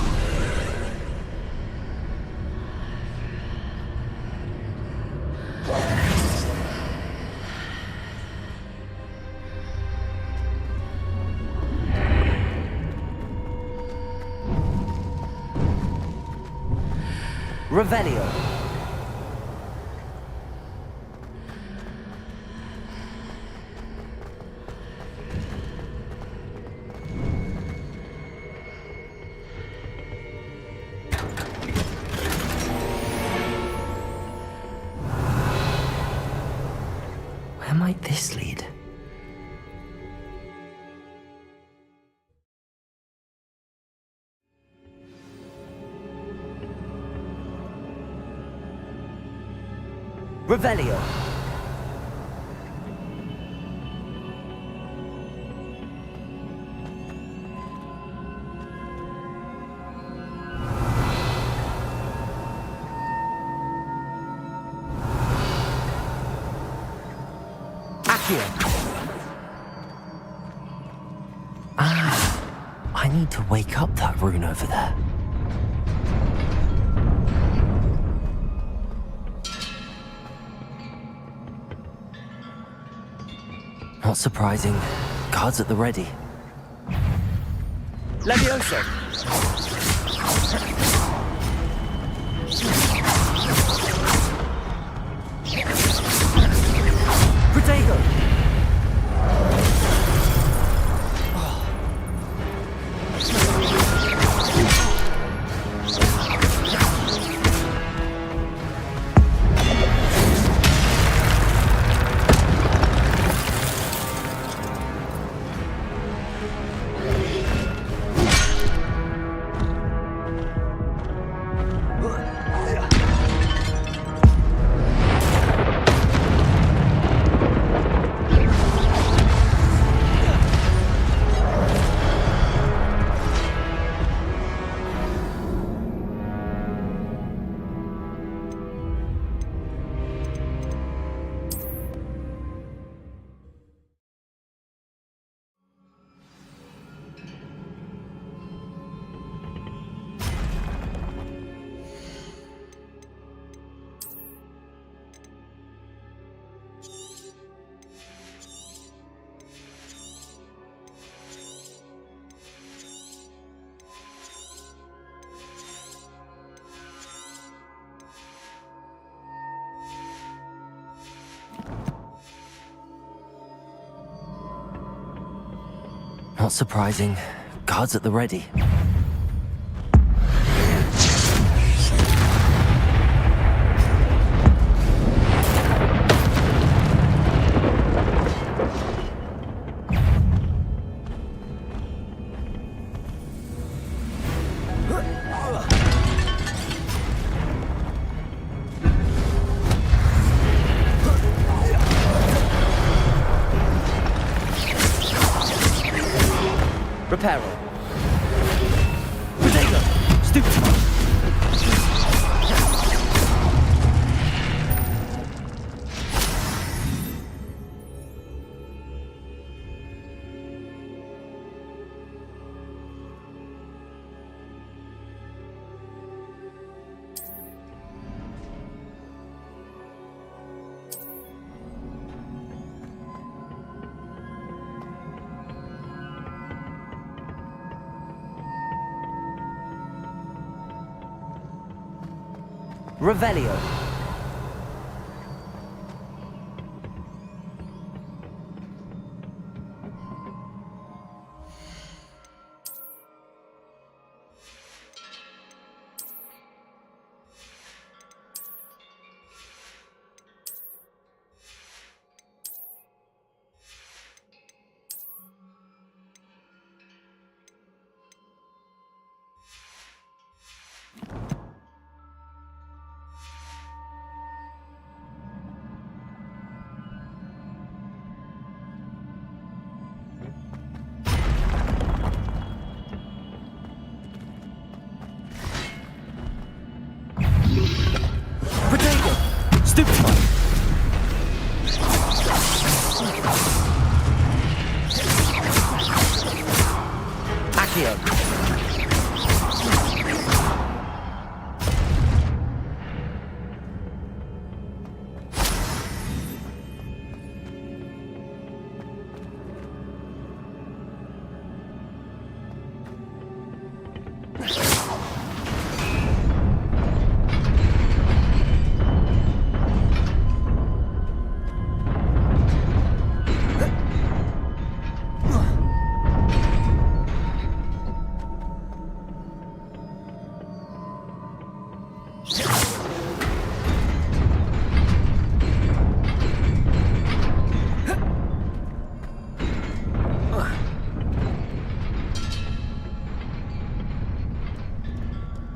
Revelio. Where might this lead? Revelio. Ah, I need to wake up that rune over there. Not surprising. Guards at the ready. Levioso! Protego! Not surprising. Guards at the ready. Reparo. Protego! Stupid! Revelio.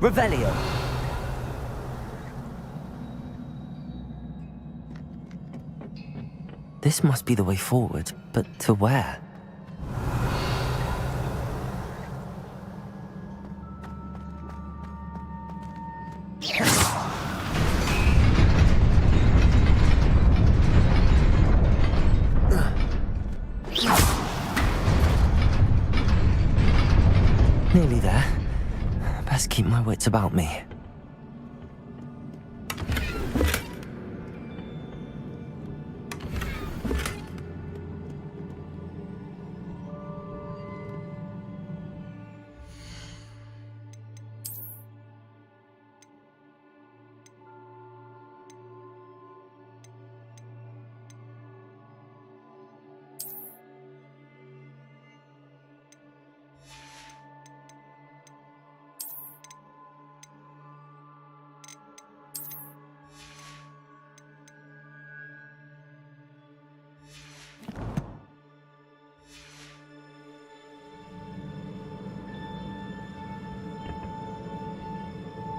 Revelio. This must be the way forward, but to where? Nearly there. Best keep my wits about me.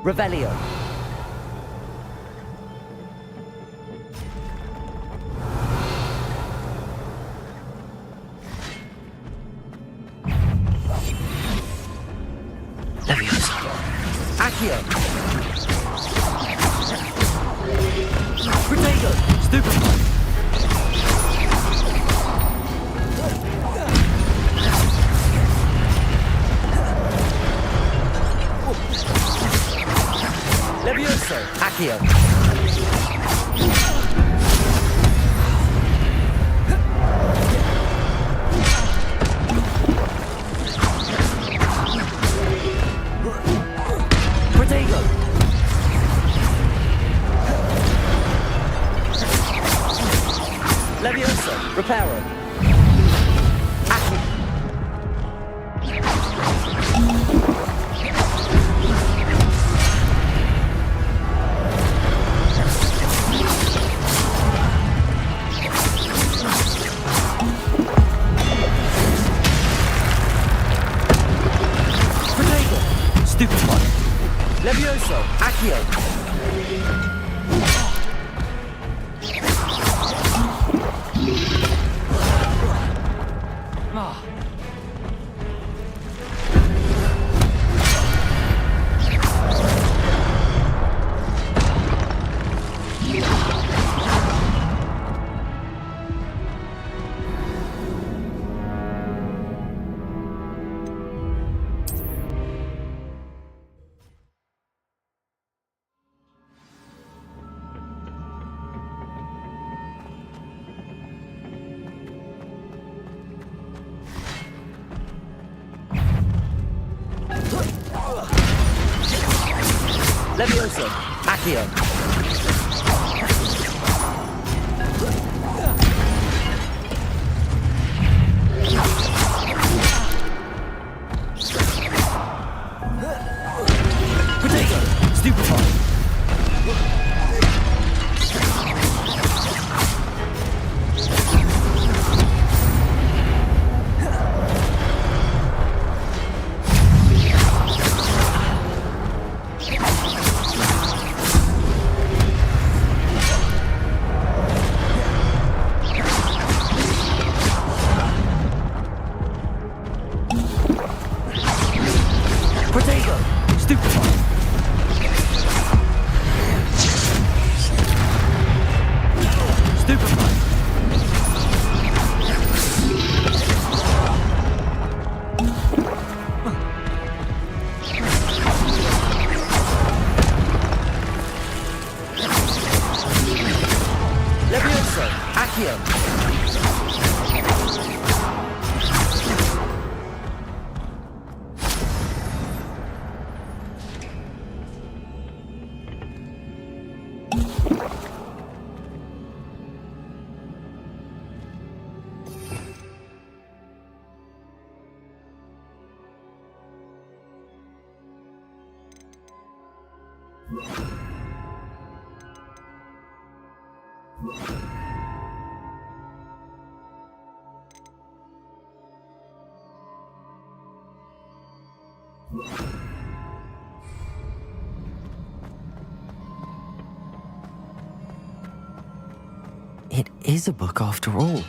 Revelio. Leviosa. Accio. Protego. Stupefy. Levioso. Accio. Protego. Levioso. Reparo. Accio. Levioso, Accio. Leviosa! Accio! Potato! Stupefy! Potato! Stupefy! Stupefy! Leviosa! Accio! It is a book after all.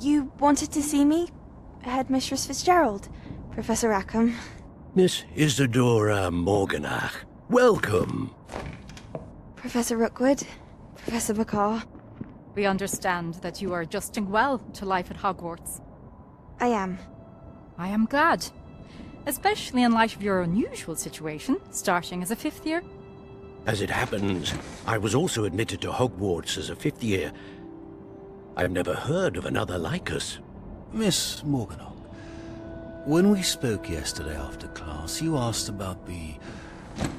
You wanted to see me? Headmistress Fitzgerald? Professor Rackham? Miss Isadora Morganach, welcome. Professor Rookwood? Professor Bakar? We understand that you are adjusting well to life at Hogwarts. I am. I am glad. Especially in light of your unusual situation, starting as a 5th year. As it happens, I was also admitted to Hogwarts as a 5th year. I've never heard of another like us. Miss Morganach, when we spoke yesterday after class, you asked about the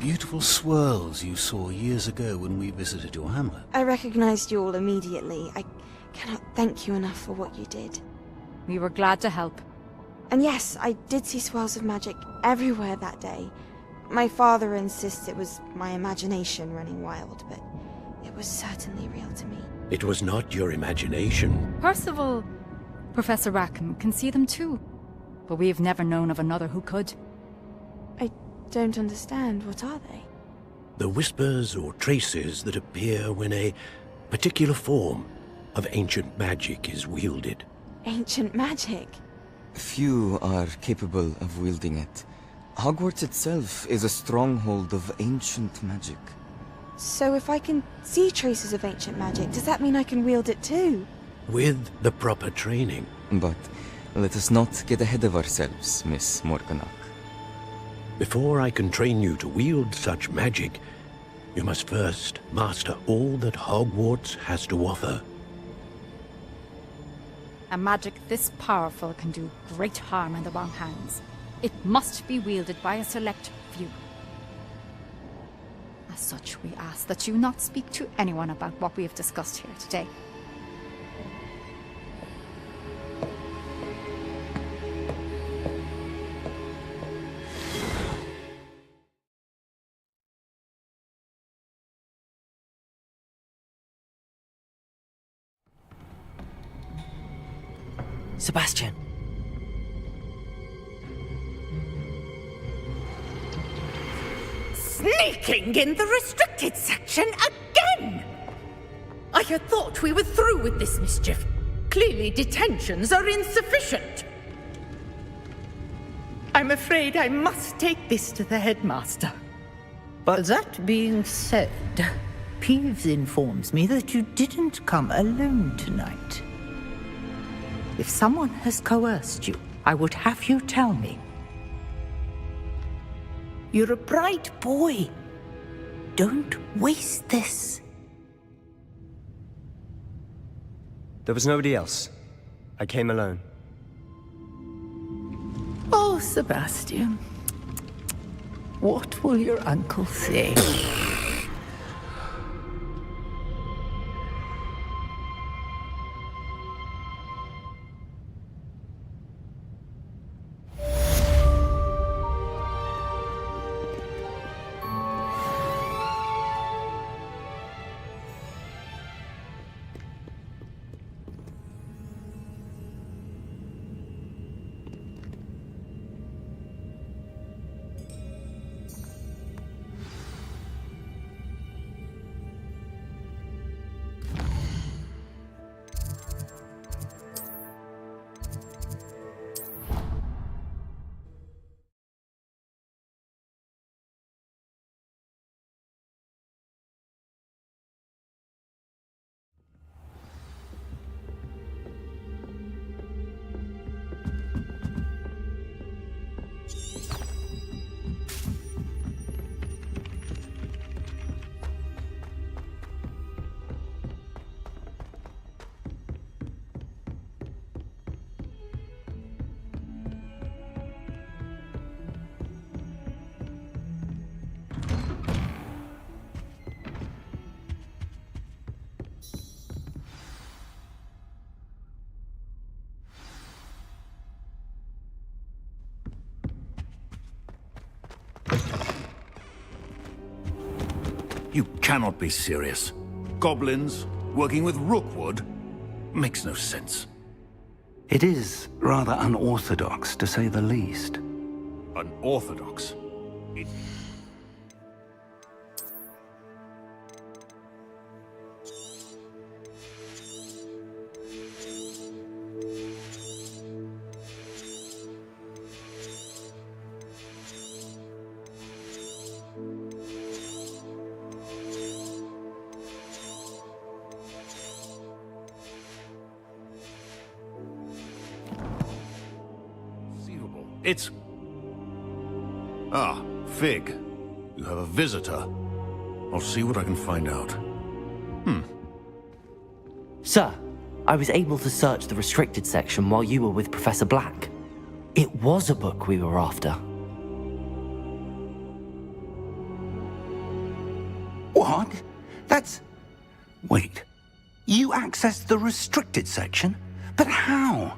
beautiful swirls you saw years ago when we visited your hamlet. I recognized you all immediately. I cannot thank you enough for what you did. We were glad to help. And yes, I did see swirls of magic everywhere that day. My father insists it was my imagination running wild, but it was certainly real to me. It was not your imagination. Percival, Professor Rackham can see them too. But we've never known of another who could. I don't understand. What are they? The whispers or traces that appear when a particular form of ancient magic is wielded. Ancient magic? Few are capable of wielding it. Hogwarts itself is a stronghold of ancient magic. So if I can see traces of ancient magic, does that mean I can wield it too? With the proper training. But let us not get ahead of ourselves, Miss Morganach. Before I can train you to wield such magic, you must first master all that Hogwarts has to offer. A magic this powerful can do great harm in the wrong hands. It must be wielded by a select few. As such, we ask that you not speak to anyone about what we have discussed here today. Sebastian. Sneaking in the restricted section again! I had thought we were through with this mischief. Clearly detentions are insufficient. I'm afraid I must take this to the headmaster. But that being said, Peeves informs me that you didn't come alone tonight. If someone has coerced you, I would have you tell me. You're a bright boy. Don't waste this. There was nobody else. I came alone. Oh, Sebastian. What will your uncle say? You cannot be serious. Goblins working with Rookwood makes no sense. It is rather unorthodox, to say the least. Unorthodox? It's... Ah, Fig. You have a visitor. I'll see what I can find out. Sir, I was able to search the restricted section while you were with Professor Black. It was a book we were after. What? That's... Wait. You accessed the restricted section? But how?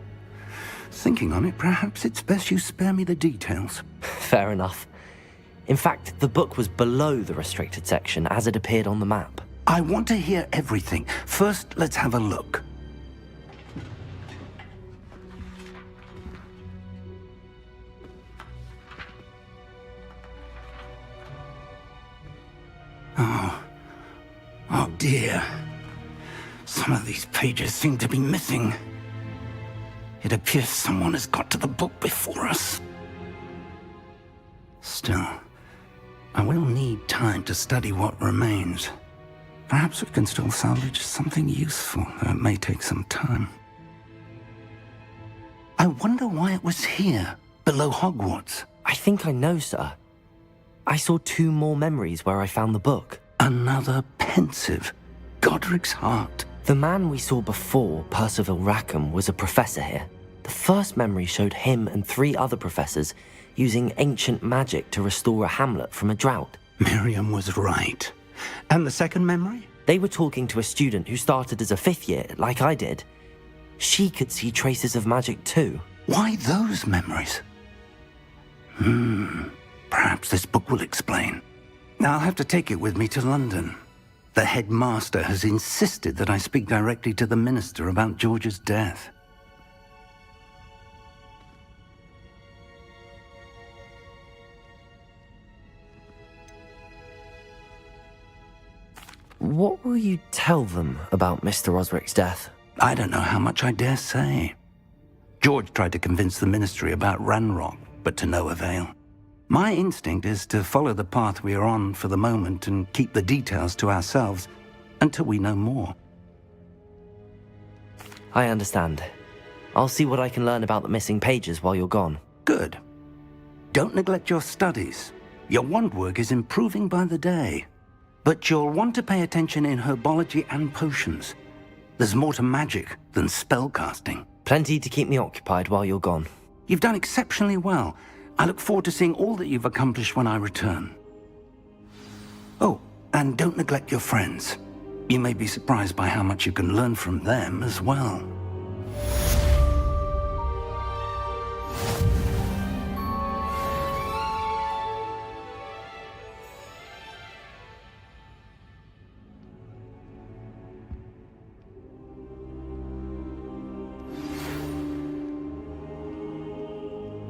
Thinking on it, perhaps it's best you spare me the details. Fair enough. In fact, the book was below the restricted section as it appeared on the map. I want to hear everything. First, let's have a look. Oh dear. Some of these pages seem to be missing. It appears someone has got to the book before us. Still, I will need time to study what remains. Perhaps we can still salvage something useful, though it may take some time. I wonder why it was here, below Hogwarts. I think I know, sir. I saw 2 more memories where I found the book. Another pensive. Godric's heart. The man we saw before, Percival Rackham, was a professor here. The first memory showed him and 3 other professors using ancient magic to restore a hamlet from a drought. Miriam was right. And the second memory? They were talking to a student who started as a 5th year, like I did. She could see traces of magic too. Why those memories? Perhaps this book will explain. Now I'll have to take it with me to London. The headmaster has insisted that I speak directly to the minister about George's death. What will you tell them about Mr. Osric's death? I don't know how much I dare say. George tried to convince the ministry about Ranrock, but to no avail. My instinct is to follow the path we are on for the moment and keep the details to ourselves until we know more. I understand. I'll see what I can learn about the missing pages while you're gone. Good. Don't neglect your studies. Your wand work is improving by the day. But you'll want to pay attention in herbology and potions. There's more to magic than spellcasting. Plenty to keep me occupied while you're gone. You've done exceptionally well. I look forward to seeing all that you've accomplished when I return. Oh, and don't neglect your friends. You may be surprised by how much you can learn from them as well.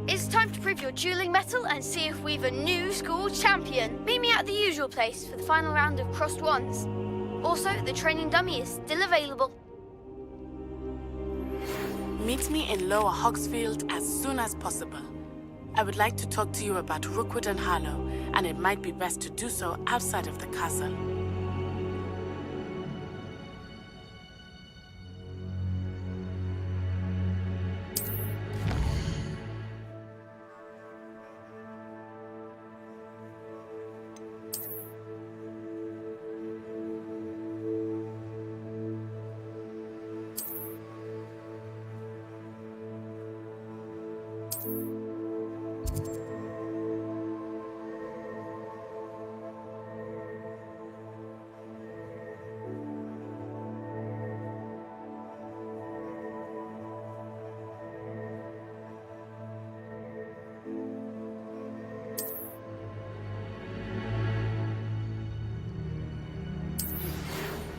It's time to prove your dueling mettle and see if we've a new school champion. Meet me at the usual place for the final round of crossed wands. Also, the training dummy is still available. Meet me in Lower Hogsfield as soon as possible. I would like to talk to you about Rookwood and Harlow, and it might be best to do so outside of the castle.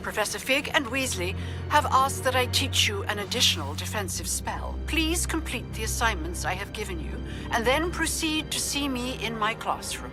Professor Fig and Weasley have asked that I teach you an additional defensive spell. Please complete the assignments I have given you, and then proceed to see me in my classroom.